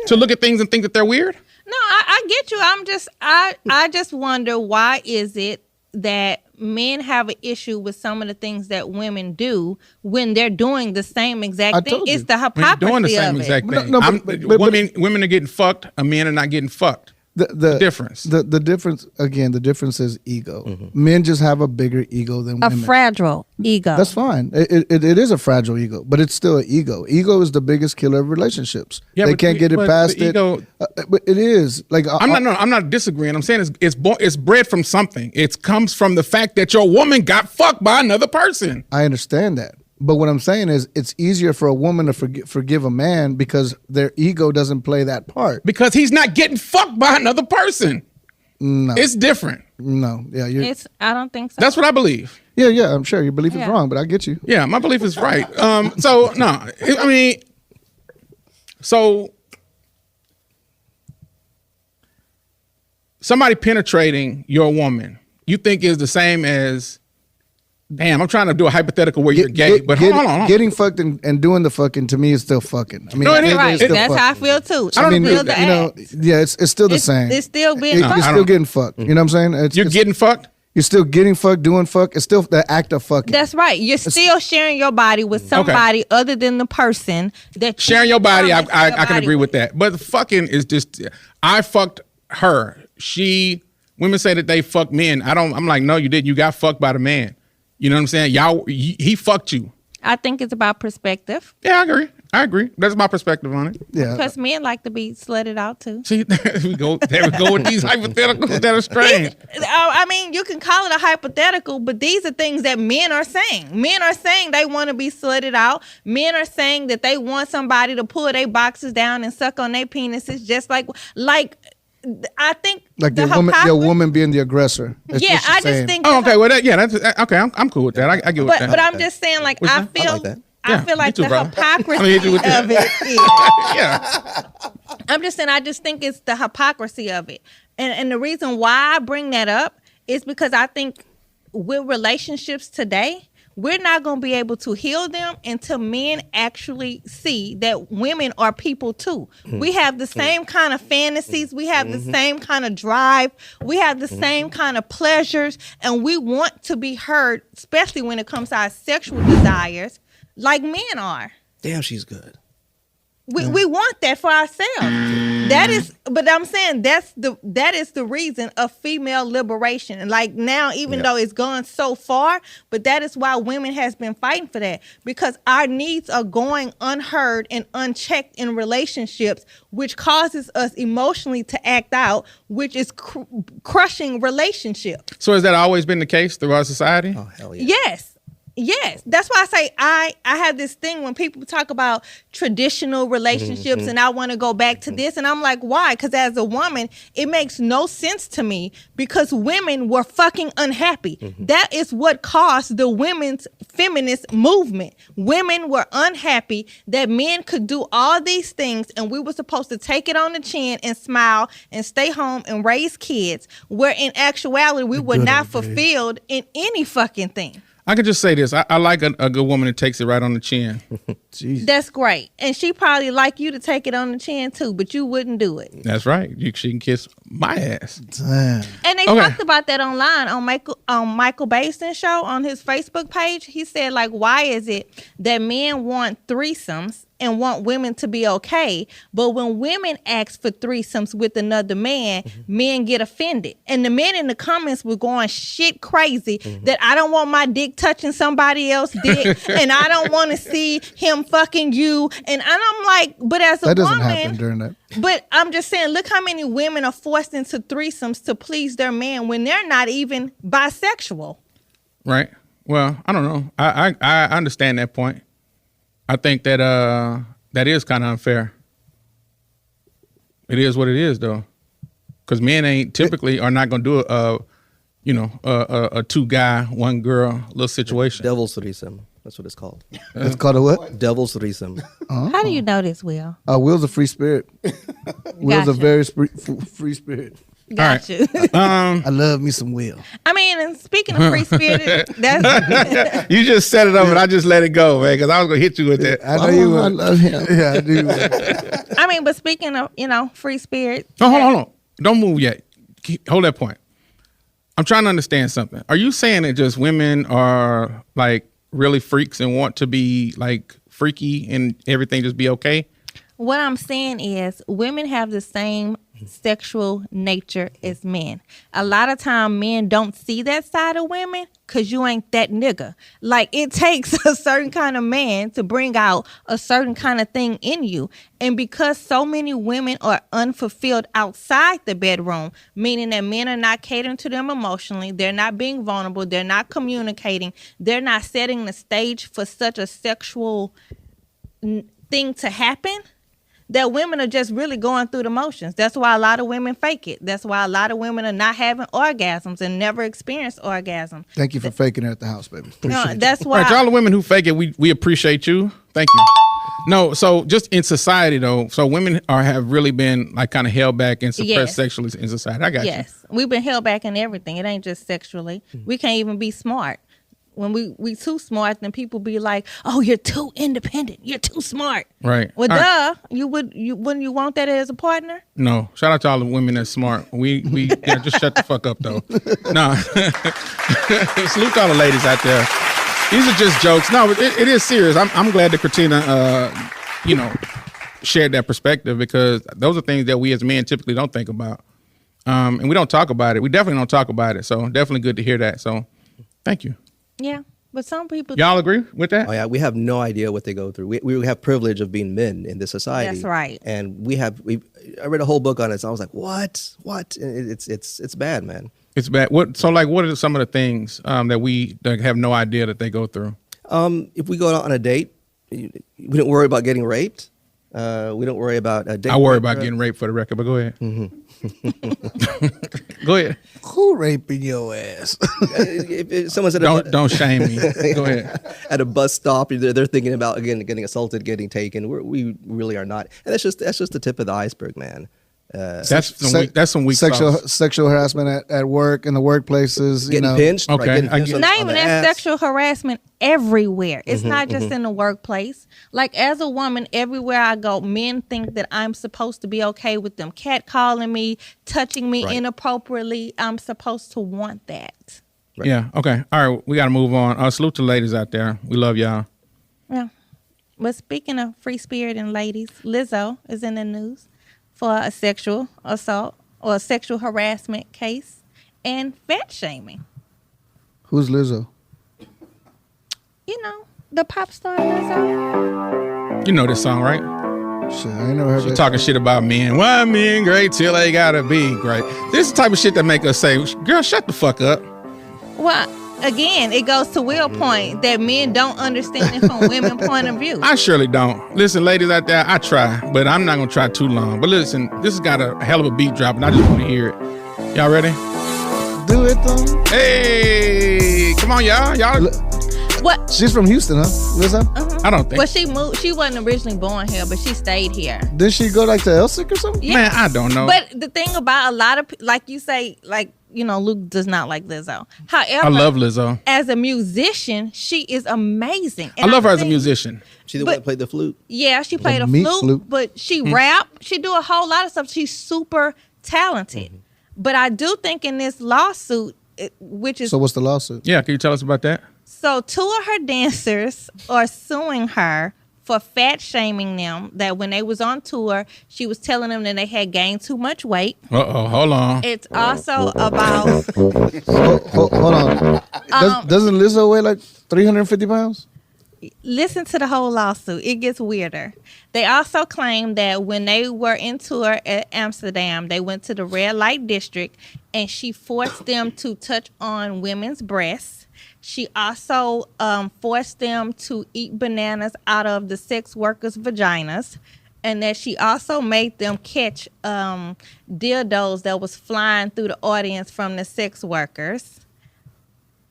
To look at things and think that they're weird? No, I get you. I just wonder, why is it that men have an issue with some of the things that women do when they're doing the same exact thing? It's the hypocrisy doing the same of exact it. thing. No, but- Women are getting fucked. Men are not getting fucked. The difference. The difference again. The difference is ego. Men just have a bigger ego than A women. fragile ego. That's fine. It is a fragile ego, but it's still an ego. Ego is the biggest killer of relationships. Yeah, they but can't get it but past the it. ego- But it is like I'm not disagreeing. I'm saying it's bred from something. It comes from the fact that your woman got fucked by another person. I understand that. But what I'm saying is, it's easier for a woman to forgive a man because their ego doesn't play that part. Because he's not getting fucked by another person. No, It's different. no, yeah, I don't think so. That's what I believe. yeah. I'm sure your belief is Yeah. wrong, but I get you. Yeah, my belief is right. So somebody penetrating your woman, you think is the same as, damn, I'm trying to do a hypothetical where you're gay, but hold on. Getting fucked and doing the fucking to me is still fucking. I mean, No, it is. Right. still That's fucking. how I feel too. I mean, Still the you know, act. yeah, it's still the same. It's still being You're fucked. still getting fucked. You know what I'm saying? You're getting fucked? You're still getting fucked, doing fuck. It's still the act of fucking. That's right. You're still sharing your body with somebody other than the person that Sharing your body, I promised your can body agree with that. But fucking is just, I fucked her. Women say that they fuck men. I'm like, no, you didn't. You got fucked by the man. You know what I'm saying? He fucked you. I think it's about perspective. Yeah, I agree. That's my perspective on it. Yeah. Because men like to be slutted out too. See, there we go with these hypotheticals that are strange. I mean, you can call it a hypothetical, but these are things that men are saying. Men are saying they want to be slutted out. Men are saying that they want somebody to pull their boxes down and suck on their penises, just like I think Like the your woman being the aggressor. That's Yeah, what she's I just saying. think. Oh, okay. Well, that's okay. I'm cool with that. I get with that. But I'm just saying, like, I feel. I like that. I Yeah, feel me like too, the brother. hypocrisy I'm easy with that. of it is. Yeah. I'm just saying, I just think it's the hypocrisy of it. And the reason why I bring that up is because I think with relationships today, we're not going to be able to heal them until men actually see that women are people too. We have the same kind of fantasies. We have the same kind of drive. We have the same kind of pleasures. And we want to be heard, especially when it comes to our sexual desires, like men are. Damn, she's good. We want that for ourselves. That is, but I'm saying that is the reason of female liberation. And like now, even though it's gone so far, but that is why women has been fighting for that, because our needs are going unheard and unchecked in relationships, which causes us emotionally to act out, which is crushing relationships. So has that always been the case throughout society? Oh hell yeah. Yes. Yes, that's why I say I have this thing when people talk about traditional relationships and I want to go back to this, and I'm like, why? Because as a woman, it makes no sense to me because women were fucking unhappy. That is what caused the women's feminist movement. Women were unhappy that men could do all these things and we were supposed to take it on the chin and smile and stay home and raise kids, where in actuality we were not fulfilled in any fucking thing. I could just say this. I like a good woman that takes it right on the chin. That's great. And she probably like you to take it on the chin too, but you wouldn't do it. That's right. She can kiss my ass. Damn. And they talked about that online on Michael Bason's show on his Facebook page. He said, like, why is it that men want threesomes and want women to be okay, but when women ask for threesomes with another man, men get offended? And the men in the comments were going shit crazy that I don't want my dick touching somebody else's dick and I don't want to see him fucking you. And I'm like, but as a That doesn't woman, happen during that. but I'm just saying, look how many women are forced into threesomes to please their man when they're not even bisexual. Right. Well, I don't know. I understand that point. I think that that is kind of unfair. It is what it is, though, because men ain't typically are not gonna do a 2 guy, 1 girl little situation. Devil's threesome. That's what it's called. It's called a what? Devil's threesome. How do you know this, Will? Will's a free spirit. Will's a Gotcha. very free spirit. Got you. I love me some Will. I mean, and speaking of free spirit, that's You just set it up, and I just let it go, man, because I was gonna hit you with that. I know you would. I love him. Yeah, I do. I mean, but speaking of, free spirit. No, hold on. Don't move yet. Hold that point. I'm trying to understand something. Are you saying that just women are like really freaks and want to be like freaky and everything just be okay? What I'm saying is women have the same sexual nature as men. A lot of time men don't see that side of women because you ain't that nigga. Like, it takes a certain kind of man to bring out a certain kind of thing in you. And because so many women are unfulfilled outside the bedroom, meaning that men are not catering to them emotionally, they're not being vulnerable, they're not communicating, they're not setting the stage for such a sexual thing to happen, that women are just really going through the motions. That's why a lot of women fake it. That's why a lot of women are not having orgasms and never experience orgasm. Thank you for faking it at the house, baby. No, that's why. Right, to all the women who fake it, we appreciate you. Thank you. No, so just in society though, so women have really been like kind of held back and suppressed sexually in society. I got you. Yes, we've been held back in everything. It ain't just sexually. We can't even be smart. When we too smart, then people be like, "Oh, you're too independent. You're too smart." Right. Well, All duh. right. Wouldn't you want that as a partner? No. Shout out to all the women that's smart. We yeah, just shut the fuck up though. No. Salute to all the ladies out there. These are just jokes. No, it is serious. I'm glad that Kritina, shared that perspective, because those are things that we as men typically don't think about, and we don't talk about it. We definitely don't talk about it. So definitely good to hear that. So thank you. Yeah, but some people. Y'all agree with that? Oh yeah, we have no idea what they go through. We have privilege of being men in this society. That's right. And I read a whole book on it. So I was like, what? And it's bad, man. It's bad. What are some of the things that we have no idea that they go through? If we go out on a date, we don't worry about getting raped. We don't worry about a date. I worry about getting raped, for the record, but go ahead. Go ahead. Who raping your ass? If someone said Don't shame me. Go ahead. At a bus stop, they're thinking about again getting assaulted, getting taken. We really are not, and that's just the tip of the iceberg, man. That's some weak sexual harassment at work, in the workplaces. Getting pinched. Okay, right, getting pinched Not on even the that ass. sexual harassment everywhere. It's not just in the workplace. Like, as a woman, everywhere I go, men think that I'm supposed to be okay with them catcalling me, touching me inappropriately. I'm supposed to want that. Right. Yeah. Okay. All right. We got to move on. Salute to the ladies out there. We love y'all. Yeah. But speaking of free spirit and ladies, Lizzo is in the news for a sexual assault or a sexual harassment case and fat shaming. Who's Lizzo? You know, the pop star Lizzo. You know this song, right? Shit, I ain't never heard She of it. talking shit about men. Why men great till they gotta be great? This is the type of shit that make us say, girl, shut the fuck up. Well, again, it goes to Will's point that men don't understand it from women's point of view. I surely don't. Listen, ladies out there, I try, but I'm not gonna try too long. But listen, this has got a hell of a beat drop, and I just want to hear it. Y'all ready? Do it though. Hey, come on, y'all. What? She's from Houston, huh? Lizzo? I don't think. Well, she moved. She wasn't originally born here, but she stayed here. Did she go like to Elsick or something? Yeah. Man, I don't know. But the thing about a lot of, like you say, like, you know, Luke does not like Lizzo. However, I love Lizzo. As a musician, she is amazing. I love her as a musician. She the one that played the flute. Yeah, she played a Meek flute, but she rap. She do a whole lot of stuff. She's super talented. But I do think in this lawsuit, which is... So what's the lawsuit? Yeah, can you tell us about that? So 2 of her dancers are suing her for fat shaming them, that when they was on tour, she was telling them that they had gained too much weight. Uh-oh, hold on. It's also about... Hold on. Doesn't Lizzo weigh like 350 pounds? Listen to the whole lawsuit. It gets weirder. They also claim that when they were in tour at Amsterdam, they went to the red light district and she forced them to touch on women's breasts. She also forced them to eat bananas out of the sex workers' vaginas, and that she also made them catch dildos that was flying through the audience from the sex workers.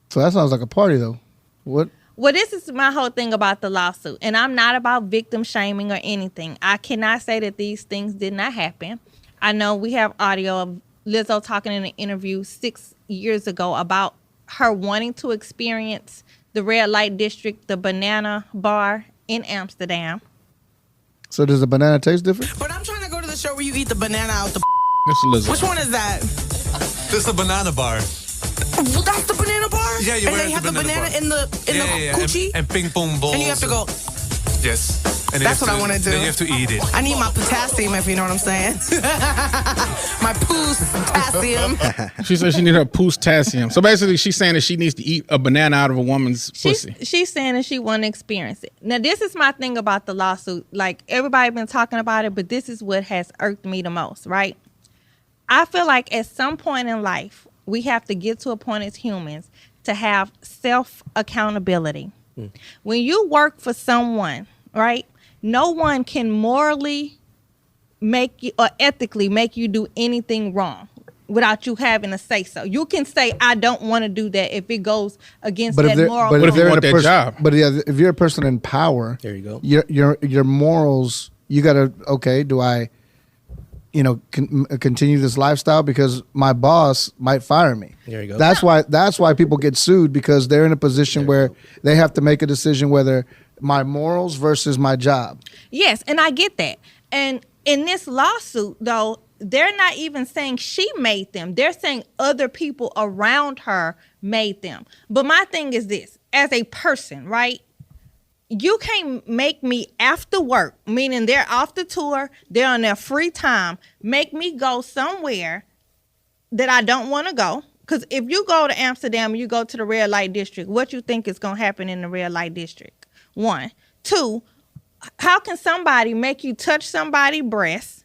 So that sounds like a party, though. What? Well, this is my whole thing about the lawsuit, and I'm not about victim shaming or anything. I cannot say that these things did not happen. I know we have audio of Lizzo talking in an interview 6 years ago about her wanting to experience the red light district, the banana bar in Amsterdam. So does the banana taste different? But I'm trying to go to the show where you eat the banana out the... This is Lizzo. Which one is that? This is a banana bar. Well, that's the banana bar? Yeah, you and wear they have the banana bar. in the coochie? And ping pong balls. And you have to go... Yes. And That's what I want to do. Then you have to eat it. I need my potassium, if you know what I'm saying. My potassium. She said she needs her potassium. So basically, she's saying that she needs to eat a banana out of a woman's pussy. She's saying that she want to experience it. Now, this is my thing about the lawsuit. Like, everybody been talking about it, but this is what has irked me the most, right? I feel like at some point in life, we have to get to a point as humans to have self-accountability. When you work for someone, right, no one can morally make you or ethically make you do anything wrong without you having to say so. You can say, I don't want to do that if it goes against that moral. But if you want that job. But yeah, if you're a person in power, There you go. Your morals, you gotta, okay, do I, continue this lifestyle because my boss might fire me? There you go. That's why people get sued, because they're in a position where they have to make a decision whether my morals versus my job. Yes, and I get that. And in this lawsuit, though, they're not even saying she made them. They're saying other people around her made them. But my thing is this, as a person, right? You can't make me after work, meaning they're off the tour, they're on their free time, make me go somewhere that I don't want to go. Because if you go to Amsterdam and you go to the red light district, what you think is going to happen in the red light district? 1. 2, how can somebody make you touch somebody's breast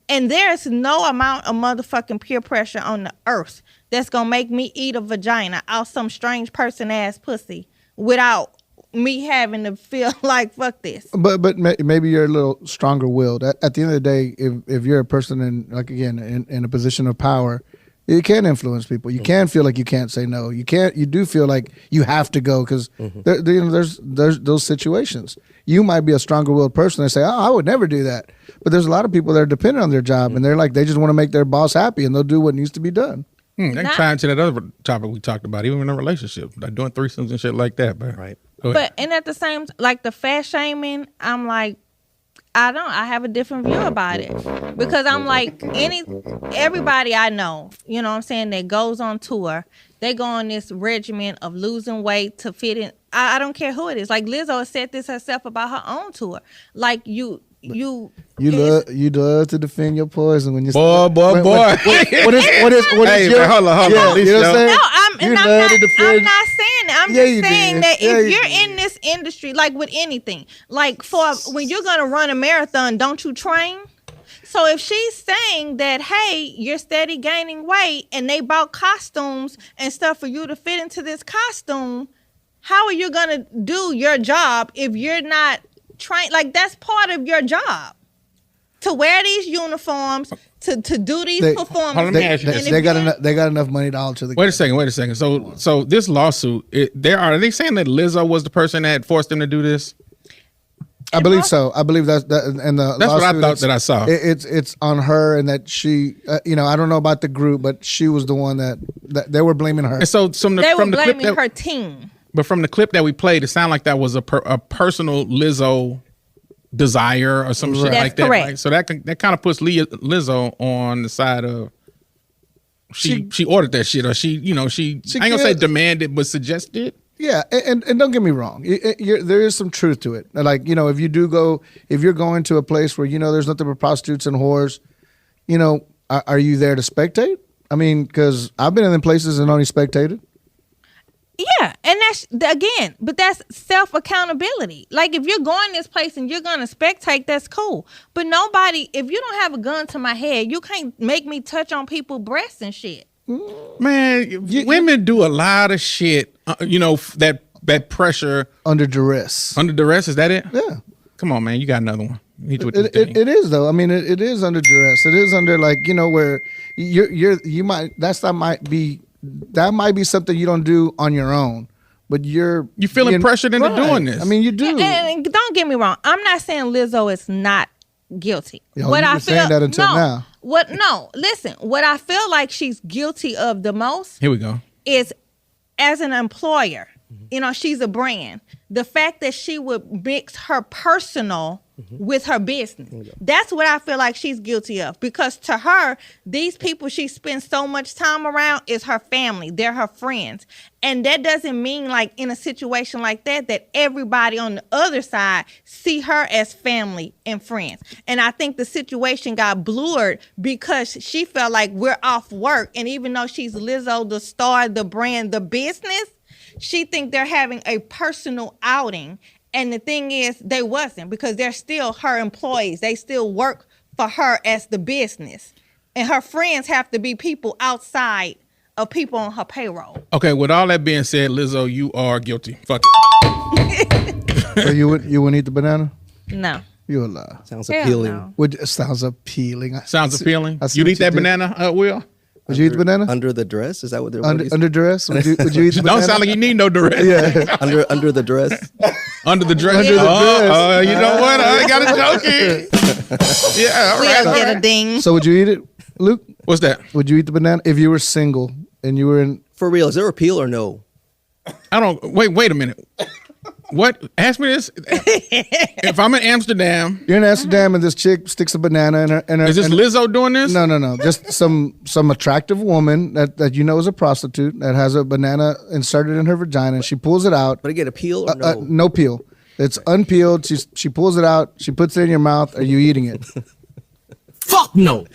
and there's no amount of motherfucking peer pressure on the earth that's going to make me eat a vagina out some strange person ass pussy without me having to feel like fuck this? But maybe you're a little stronger willed. At the end of the day, if you're a person in a position of power, you can influence people. You can feel like you can't say no. You do feel like you have to go because there's those situations. You might be a stronger willed person and say, I would never do that. But there's a lot of people that are dependent on their job and they're like, they just want to make their boss happy and they'll do what needs to be done. They can tie into that other topic we talked about, even in a relationship, like doing threesomes and shit like that. But Right. But and at the same, like the fat shaming, I'm like, I have a different view about it because I'm like everybody I know, you know what I'm saying, that goes on tour, they go on this regimen of losing weight to fit in. I don't care who it is. Like Lizzo has said this herself about her own tour. Like you love to defend your poison when you boy. What is Hey, your, man, hold on. You know what I'm saying? No, I'm not saying that. I'm Yeah, just you saying did. that Yeah, if you you're did. in this industry, like with anything, like when you're gonna run a marathon, don't you train? So if she's saying that, hey, you're steady gaining weight and they bought costumes and stuff for you to fit into this costume, how are you going to do your job if you're not trained? Like, that's part of your job. To wear these uniforms, to do these performances. Let me ask you this. They got enough money to alter the. Wait a second. So this lawsuit, are they saying that Lizzo was the person that forced them to do this? I believe so. I believe that's what I thought that I saw. It's on her, and that she, I don't know about the group, but she was the one that they were blaming her. And so they were blaming her team. But from the clip that we played, it sounded like that was a personal Lizzo desire or some shit like that. Correct. Right? So that kind of puts Lizzo on the side of she ordered that shit, or she I ain't gonna say demanded, but suggested. Yeah, and don't get me wrong, there is some truth to it. Like, if you're going to a place where there's nothing but prostitutes and whores, are you there to spectate? I mean, because I've been in them places and only spectated. Yeah, and that's self-accountability. Like, if you're going this place and you're going to spectate, that's cool. But if you don't have a gun to my head, you can't make me touch on people's breasts and shit. Man, women do a lot of shit, that pressure. Under duress. Under duress, is that it? Yeah. Come on, man, you got another one. It is, though. I mean, it is under duress. It is under, like, where that might be something you don't do on your own, but you're feeling pressured into doing this. I mean, you do. And don't get me wrong. I'm not saying Lizzo is not guilty. What I feel saying that until now. Listen. What I feel like she's guilty of the most. Here we go. Is as an employer. She's a brand. The fact that she would mix her personal with her business. That's what I feel like she's guilty of. Because to her, these people she spends so much time around is her family. They're her friends. And that doesn't mean, like, in a situation like that everybody on the other side see her as family and friends. And I think the situation got blurred because she felt like we're off work. And even though she's Lizzo, the star, the brand, the business, she think they're having a personal outing. And the thing is, they wasn't, because they're still her employees. They still work for her as the business. And her friends have to be people outside of people on her payroll. Okay, with all that being said, Lizzo, you are guilty. Fuck it. So you wouldn't eat the banana? No. You're a lie. Sounds appealing. No. Sounds appealing. Sounds appealing. You'd eat that banana, Will? Would you eat the banana? Under the dress? Is that what they're under duress? Would you eat the banana? Don't sound like you need no duress. Yeah. under the dress? Under the dress? Under the dress. You know what? I got a joke here. Yeah, all right. We'll get a ding. So would you eat it, Luke? What's that? Would you eat the banana if you were single and you were in... For real, is there appeal or no? I don't... Wait a minute. What? Ask me this. If I'm in Amsterdam... You're in Amsterdam and this chick sticks a banana in her... Is this Lizzo doing this? No. Just some attractive woman that is a prostitute that has a banana inserted in her vagina, and she pulls it out. But again, appeal or no? No peel. It's unpeeled. She pulls it out. She puts it in your mouth. Are you eating it? Fuck no.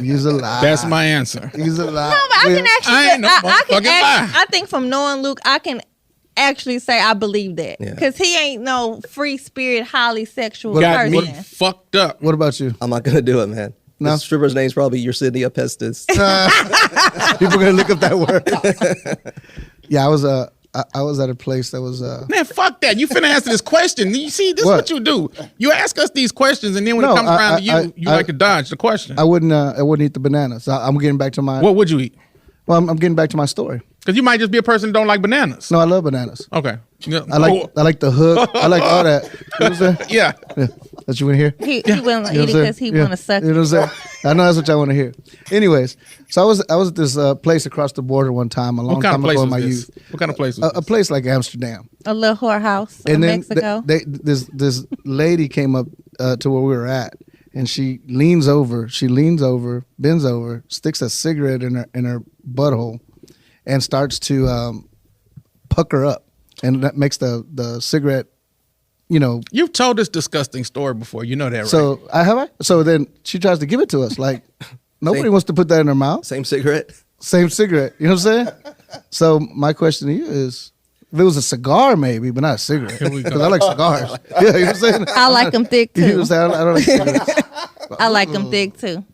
He's a lie. That's my answer. He's a lie. No, but I can actually... I ain't no motherfucking lie. I think from knowing Luke, I can actually say I believe that. Yeah. Because he ain't no free spirit, highly sexual Got person. me fucked up. What about you? I'm not going to do it, man. No? The stripper's name's probably Yersinia pestis. People are going to look up that word. Yeah, I was at a place that was... Man, fuck that. You finna answer this question. You see, this is what you do. You ask us these questions, and then when it comes around to you, you like to dodge the question. I wouldn't eat the banana. So I'm getting back to my... What would you eat? Well, I'm getting back to my story. Because you might just be a person that don't like bananas. No, I love bananas. Okay. Yeah. I like the hook. I like all that. You know what I'm saying? Yeah. That you want to hear? He wouldn't eat it because he want to suck You know what I'm saying? I know that's what y'all want to hear. Anyways, so I was at this place across the border one time, a long time ago in my youth. What kind of place was this? A place like Amsterdam. a little whorehouse in Mexico. This lady came up to where we were at, and she leans over, bends over, sticks a cigarette in her butthole, and starts to pucker up, and that makes the cigarette, you know. You've told this disgusting story before. You know that, right? So So then she tries to give it to us. Like nobody wants to put that in her mouth. Same cigarette. Same cigarette. You know what I'm saying? So my question to you is, if it was a cigar, maybe, but not a cigarette. Because I like cigars. Yeah, you know what I'm saying? I like them thick too. You know what I'm saying? I don't like cigarettes. I like them thick too.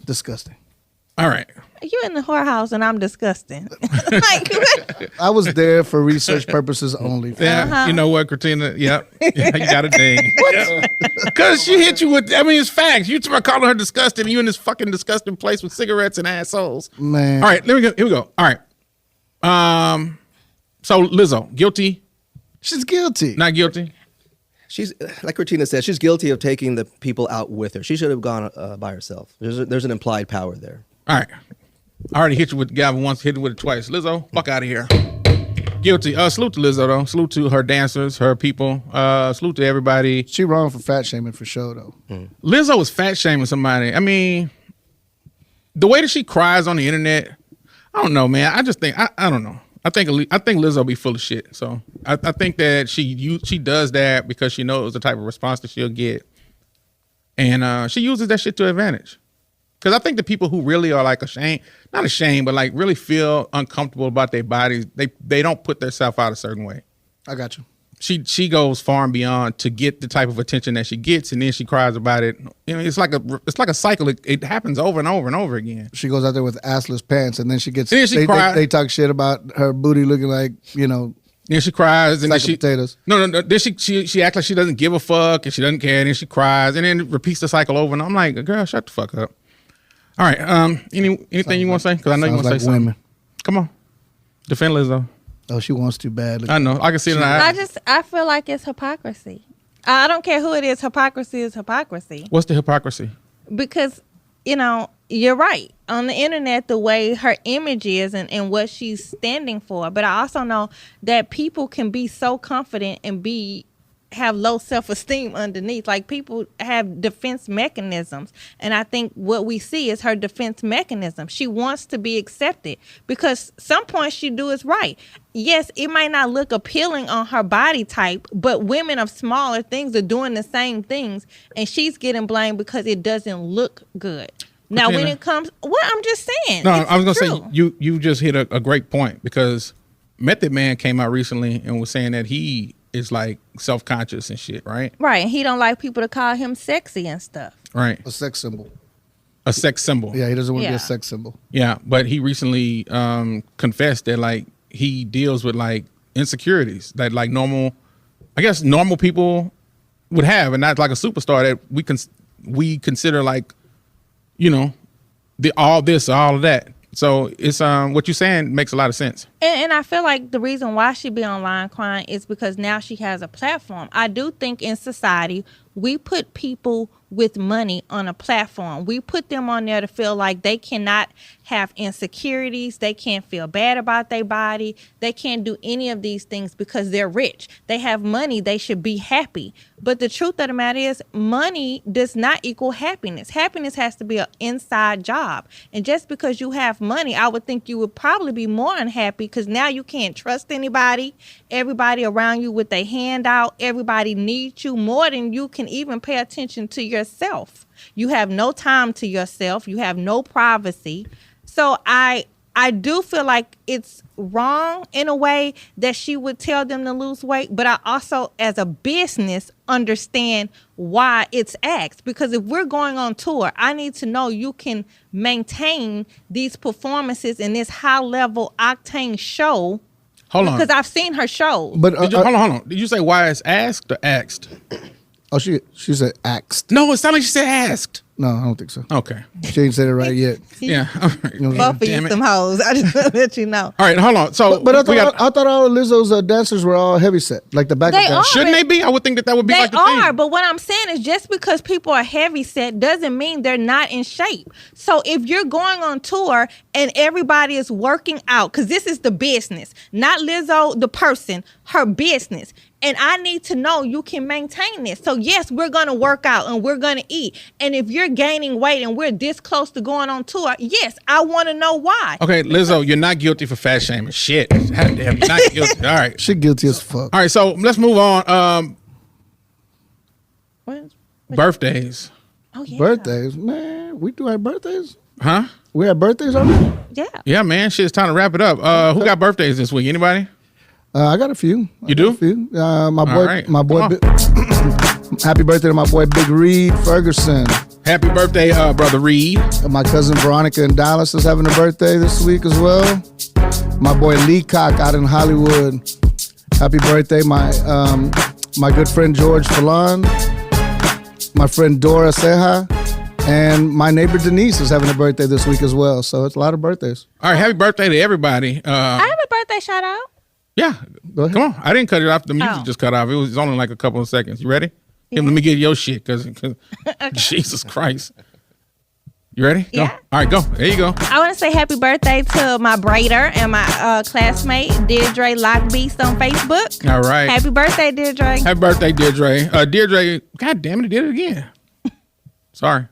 Disgusting. All right. You in the whorehouse and I'm disgusting. Like, I was there for research purposes only. Yeah, you know what, Kritina? Yep. Yeah, you got a ding. Because she hit you with, I mean, it's facts. You talking about calling her disgusting and you in this fucking disgusting place with cigarettes and assholes. Man. All right, here we go. All right. So Lizzo, guilty? She's guilty. Not guilty? She's, like Kritina said, she's guilty of taking the people out with her. She should have gone by herself. There's an implied power there. All right. I already hit you with the gavel once, hit you with it twice. Lizzo, fuck out of here. Guilty. Salute to Lizzo, though. Salute to her dancers, her people. Salute to everybody. She wrong for fat shaming for sure, though. Lizzo was fat shaming somebody. I mean, the way that she cries on the internet, I don't know, man. I just think, I don't know. I think Lizzo be full of shit. So I think that she does that because she knows the type of response that she'll get. And she uses that shit to advantage. Because I think the people who really are like not ashamed, but like really feel uncomfortable about their bodies, they don't put themselves out a certain way. I got you. She goes far and beyond to get the type of attention that she gets, and then she cries about it. You know, it's like a cycle. It happens over and over and over again. She goes out there with assless pants, and then she gets. And then she cries. They talk shit about her booty looking like, you know. Then she cries, and then she potatoes. No. Then she acts like she doesn't give a fuck, and she doesn't care. And then she cries, and then repeats the cycle over. And I'm like, girl, shut the fuck up. All right. Anything you want to say? Because I know you want to say something. Women. Come on, defend Lizzo. Oh, she wants to badly. I know. I can see it in her eyes. I feel like it's hypocrisy. I don't care who it is. Hypocrisy is hypocrisy. What's the hypocrisy? Because, you know, you're right. On the internet, the way her image is and what she's standing for. But I also know that people can be so confident and have low self-esteem underneath. Like, people have defense mechanisms, and I think what we see is her defense mechanism. She wants to be accepted because some point she do is right. Yes, it might not look appealing on her body type, but women of smaller things are doing the same things, and she's getting blamed because it doesn't look good. Now, when it comes, I'm just saying. No, I was gonna say you just hit a great point, because Method Man came out recently and was saying that he is like self-conscious and shit, right? Right. He don't like people to call him sexy and stuff. Right. A sex symbol. A sex symbol. Yeah, he doesn't want to be a sex symbol. Yeah, but he recently confessed that like he deals with like insecurities that like normal people would have, and not like a superstar that we consider like, you know, all this, all of that. So it's what you're saying makes a lot of sense. And I feel like the reason why she be online crying is because now she has a platform. I do think in society, we put people with money on a platform. We put them on there to feel like they cannot have insecurities. They can't feel bad about their body. They can't do any of these things because they're rich. They have money. They should be happy. But the truth of the matter is, money does not equal happiness. Happiness has to be an inside job. And just because you have money, I would think you would probably be more unhappy because now you can't trust anybody. Everybody around you with their hand out. Everybody needs you more than you can even pay attention to yourself. You have no time to yourself. You have no privacy. So I do feel like it's wrong in a way that she would tell them to lose weight, but I also, as a business, understand why it's asked. Because if we're going on tour, I need to know you can maintain these performances in this high-level octane show. Hold on. Because I've seen her shows. But hold on. Did you say why it's asked or asked? Oh, she said axed. No, it sounded like she said asked. No, I don't think so. Okay. She ain't said it right yet. Yeah. All right. Both of you some hoes. I just want to let you know. All right, hold on. So, but I thought all of Lizzo's dancers were all heavy set, like the back They of are. Shouldn't they be? I would think that would be They like the are, thing. but what I'm saying is just because people are heavy set doesn't mean they're not in shape. So if you're going on tour and everybody is working out, because this is the business, not Lizzo, the person, her business. And I need to know you can maintain this. So yes, we're going to work out and we're going to eat. And if you're gaining weight and we're this close to going on tour, yes, I want to know why. Okay, Lizzo, you're not guilty for fat shaming. Shit. God damn, you're not guilty. All right. She guilty as fuck. All right, so let's move on. What? Birthdays. Oh, yeah. Birthdays, man. We do our birthdays. Huh? We have birthdays already. Yeah. Yeah, man. Shit, it's time to wrap it up. Who got birthdays this week? Anybody? I got a few. You do? A few. My boy. All right. My boy. Come on. Happy birthday to my boy Big Reed Ferguson. Happy birthday, brother Reed. My cousin Veronica in Dallas is having a birthday this week as well. My boy Leacock out in Hollywood. Happy birthday, my good friend George Falon. My friend Dora Seha. And my neighbor Denise is having a birthday this week as well. So it's a lot of birthdays. All right, happy birthday to everybody. I have a birthday shout out. Yeah, come on. I didn't cut it off. The music just cut off. It was only like a couple of seconds. You ready? Yeah. Let me get your shit, because okay. Jesus Christ. You ready? Go. Yeah. All right, go. There you go. I want to say happy birthday to my braider and my classmate, Deirdre Lockbeast on Facebook. All right. Happy birthday, Deirdre. Happy birthday, Deirdre. Deirdre, God damn it, did it again. Sorry.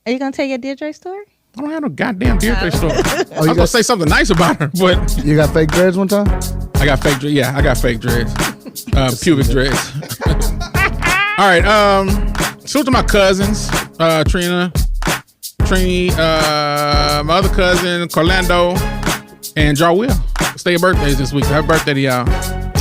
Are you going to tell your Deirdre story? I don't have no goddamn Deirdre story. I was going to say something nice about her, but... You got fake dreads one time? I got fake dreads. Yeah, I got fake dreads. Pubic dreads. All right. Salute to my cousins, Trina, Trini, my other cousin, Corlando, and Jarwell. It's their birthdays this week. Happy birthday to y'all.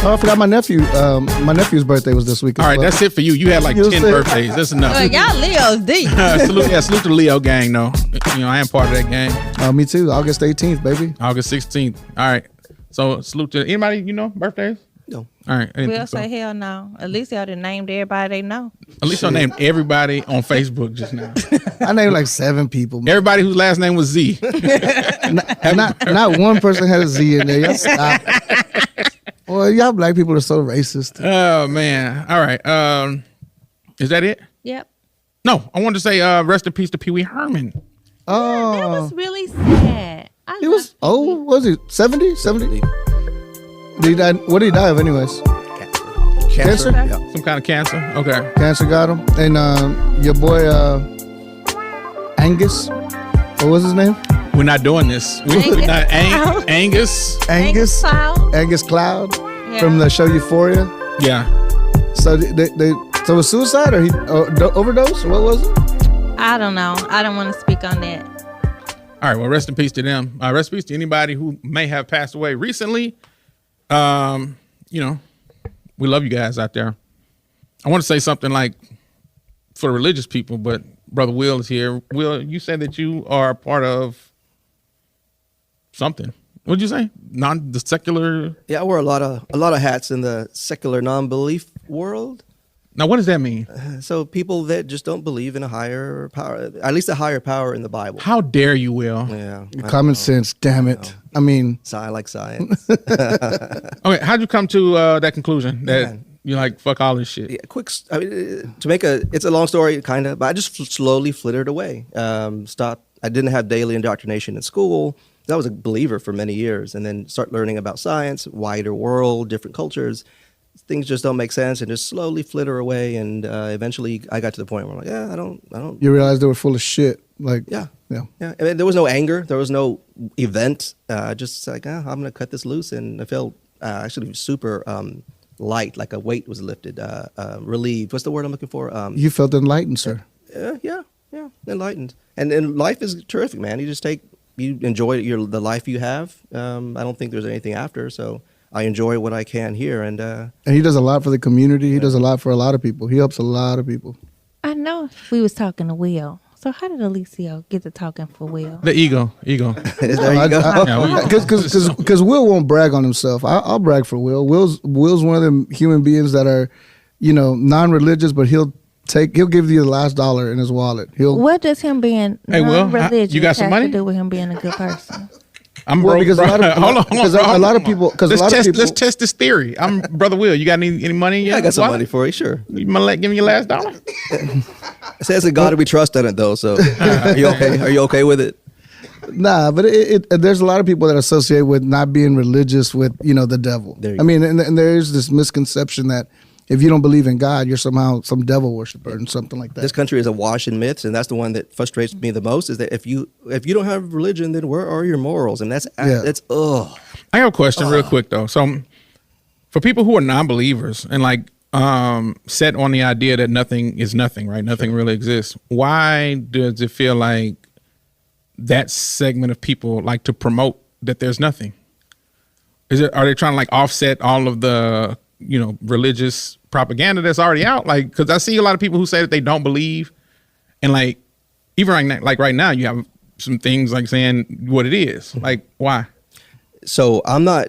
Oh, I forgot my nephew. My nephew's birthday was this week. All right, that's it for you. You had like 10 birthdays. That's enough. Y'all Leo's deep. Salute to the Leo gang, though. You know, I am part of that gang. Me too. August 18th, baby. August 16th. All right. So salute to anybody, birthdays? No. All right. We'll say hell no. At least y'all done named everybody they know. At least I named everybody on Facebook just now. I named like 7 people. Everybody whose last name was Z. not one person had a Z in there. Y'all stop. Well, y'all black people are so racist. Oh man. All right. Is that it? Yep. No, I wanted to say rest in peace to PeeWee Herman. Oh, that was really sad. He was old. Was he 70? 70? Did he die? What did he die of, anyways? Cancer? Yeah. Some kind of cancer. Okay. Cancer got him. And your boy Angus. What was his name? We're not doing this. Angus. Angus Cloud. Angus Cloud from the show Euphoria. Yeah. So so it was suicide or he overdose or what was it? I don't know. I don't want to speak on that. All right. Well, rest in peace to them. Rest in peace to anybody who may have passed away recently. We love you guys out there. I want to say something like for the religious people, but Brother Will is here. Will, you said that you are part of something. What'd you say? The secular? Yeah, I wear a lot of hats in the secular non-belief world. Now, what does that mean? So people that just don't believe in a higher power, at least a higher power in the Bible. How dare you, Will? Yeah. Common sense, damn it. I mean. I like science. Okay, how'd you come to that conclusion that you're like, fuck all this shit? Yeah, it's a long story, kind of, but I just slowly flittered away. Stopped. I didn't have daily indoctrination in school. I was a believer for many years, and then start learning about science, wider world, different cultures. Things just don't make sense, and just slowly flitter away. And eventually, I got to the point where I'm like, I don't. You realized they were full of shit. Like, yeah. I mean, there was no anger, there was no event. Just like, I'm gonna cut this loose, and I felt actually super light, like a weight was lifted, relieved. What's the word I'm looking for? You felt enlightened, sir. Yeah, enlightened. And life is terrific, man. You enjoy the life you have. I don't think there's anything after, so. I enjoy what I can here, and he does a lot for the community. He does a lot for a lot of people. He helps a lot of people. I know we was talking to Will. So how did Alicia get to talking for Will? The ego. There you go. Because Will won't brag on himself. I'll brag for Will. Will's one of them human beings that are, non-religious, but he'll give you the last dollar in his wallet. What does him being non-religious you got some money? to do with him being a good person? I'm broke. Because a lot of people. Let's test this theory. I'm Brother Will. You got any money? I got some money for you. Sure. You give me your last dollar? It says that God we trust in it though. So are you okay? Are you okay with it? Nah, but there's a lot of people that associate with not being religious with the devil. I mean, and there's this misconception that if you don't believe in God, you're somehow some devil worshiper and something like that. This country is awash in myths, and that's the one that frustrates me the most. Is that if you don't have religion, then where are your morals? And that's ugh. I have a question real quick though. So for people who are non-believers and like set on the idea that nothing is nothing, right? Nothing really exists. Why does it feel like that segment of people like to promote that there's nothing? Are they trying to like offset all of the religious propaganda that's already out. Like, because I see a lot of people who say that they don't believe, and like even right now, you have some things like saying what it is. Like, why? So I'm not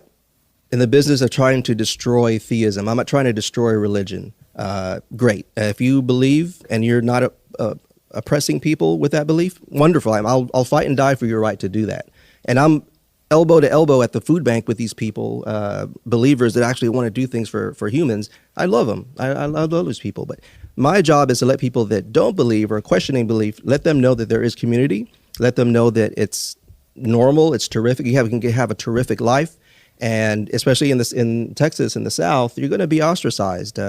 in the business of trying to destroy theism. I'm not trying to destroy religion. Great. If you believe and you're not oppressing people with that belief, wonderful. I'll fight and die for your right to do that. And I'm elbow to elbow at the food bank with these people, believers that actually want to do things for humans. I love them. I love those people. But my job is to let people that don't believe or questioning belief, let them know that there is community. Let them know that it's normal. It's terrific. You can have a terrific life. And especially in Texas, in the South, you're going to be ostracized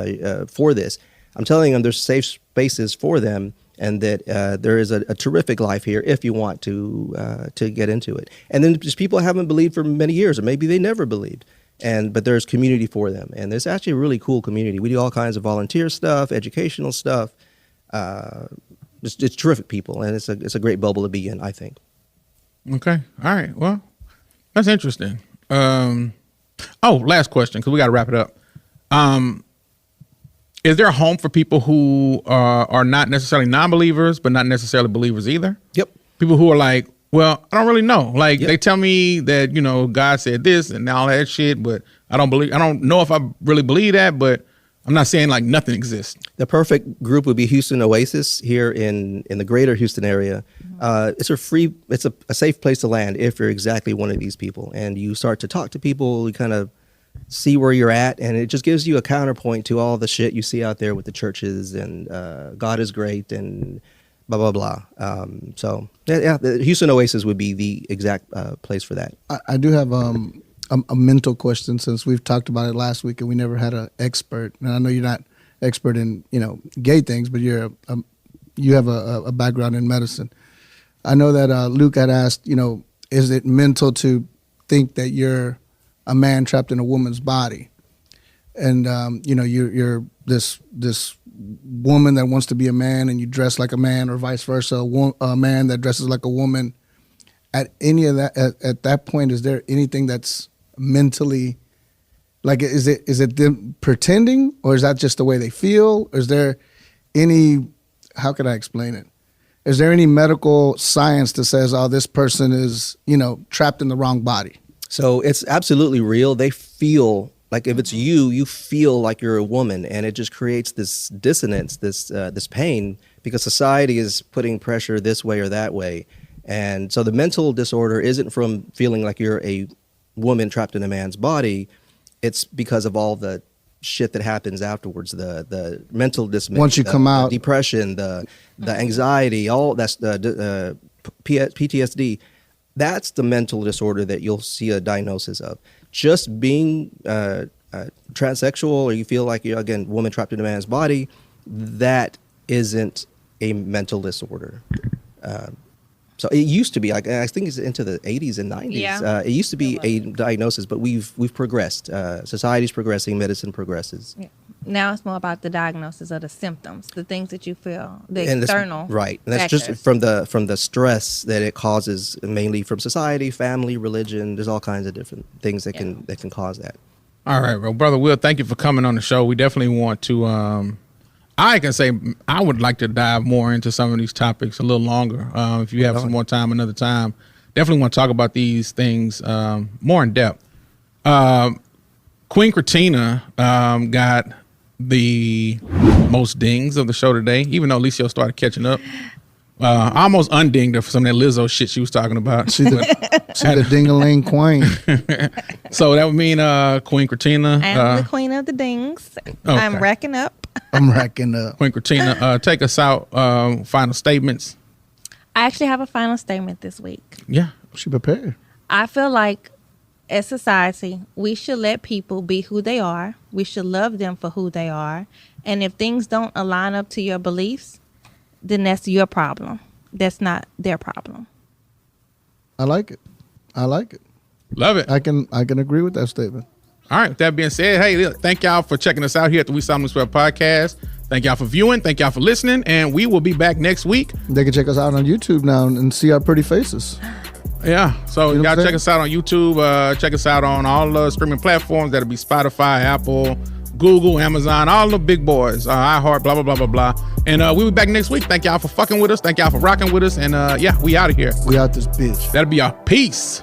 for this. I'm telling them there's safe spaces for them, and that there is a terrific life here if you want to get into it. And then just people haven't believed for many years, or maybe they never believed. But there's community for them, and there's actually a really cool community. We do all kinds of volunteer stuff, educational stuff. It's terrific people, and it's a great bubble to be in, I think. Okay, all right. Well, that's interesting. Last question, because we got to wrap it up. Is there a home for people who are not necessarily non-believers, but not necessarily believers either? Yep. People who are like, well, I don't really know. Like, yep. They tell me that, God said this and all that shit, but I don't know if I really believe that, but I'm not saying like nothing exists. The perfect group would be Houston Oasis here in the greater Houston area. It's a safe place to land if you're exactly one of these people, and you start to talk to people, you kind of see where you're at, and it just gives you a counterpoint to all the shit you see out there with the churches and God is great and blah, blah, blah. So the Houston Oasis would be the exact place for that. I do have a mental question, since we've talked about it last week and we never had an expert. And I know you're not expert in gay things, but you have a background in medicine. I know that Luke had asked, is it mental to think that you're a man trapped in a woman's body, and you're this woman that wants to be a man, and you dress like a man, or vice versa, a man that dresses like a woman. At any of that, at that point, is there anything that's mentally, like, is it them pretending, or is that just the way they feel? Or is there any, how can I explain it? Is there any medical science that says, oh, this person is, trapped in the wrong body? So it's absolutely real. They feel like, if it's you feel like you're a woman, and it just creates this dissonance, this pain, because society is putting pressure this way or that way. And so the mental disorder isn't from feeling like you're a woman trapped in a man's body. It's because of all the shit that happens afterwards, the mental dismay, once you come out, depression, the anxiety, all that's the PTSD. That's the mental disorder that you'll see a diagnosis of. Just being transsexual, or you feel like you're, again, woman trapped in a man's body, that isn't a mental disorder. So it used to be, like, I think it's into the 80s and 90s. Yeah. It used to be a diagnosis, but we've progressed. Society's progressing, medicine progresses. Yeah. Now it's more about the diagnosis of the symptoms, the things that you feel, the external. Right. And that's factors. just from the stress that it causes, mainly from society, family, religion. There's all kinds of different things that can cause that. All right, well, Brother Will, thank you for coming on the show. We definitely want to, I can say I would like to dive more into some of these topics a little longer. If you have some more time, another time, definitely want to talk about these things more in depth. Queen Kritina got the most dings of the show today, even though Alicia started catching up. I almost undinged her for some of that Lizzo shit she was talking about. She the ding-a-ling queen. So that would mean Queen Kritina. I'm the queen of the dings. Okay. I'm racking up. I'm racking up. Queen Kritina, take us out. Final statements. I actually have a final statement this week. Yeah. She prepared. I feel like as society, we should let people be who they are. We should love them for who they are. And if things don't align up to your beliefs, then that's your problem. That's not their problem. I like it. Love it. I can agree with that statement. All right. With that being said, hey, thank y'all for checking us out here at the We Solemnly Swear podcast. Thank y'all for viewing. Thank y'all for listening. And we will be back next week. They can check us out on YouTube now and see our pretty faces. Yeah. So you y'all check us out on YouTube. Check us out on all the streaming platforms. That'll be Spotify, Apple, Google, Amazon, all the big boys, iHeart, blah, blah, blah, blah, blah. And we'll be back next week. Thank y'all for fucking with us. Thank y'all for rocking with us. And yeah, we out of here. We out this bitch. That'll be our peace.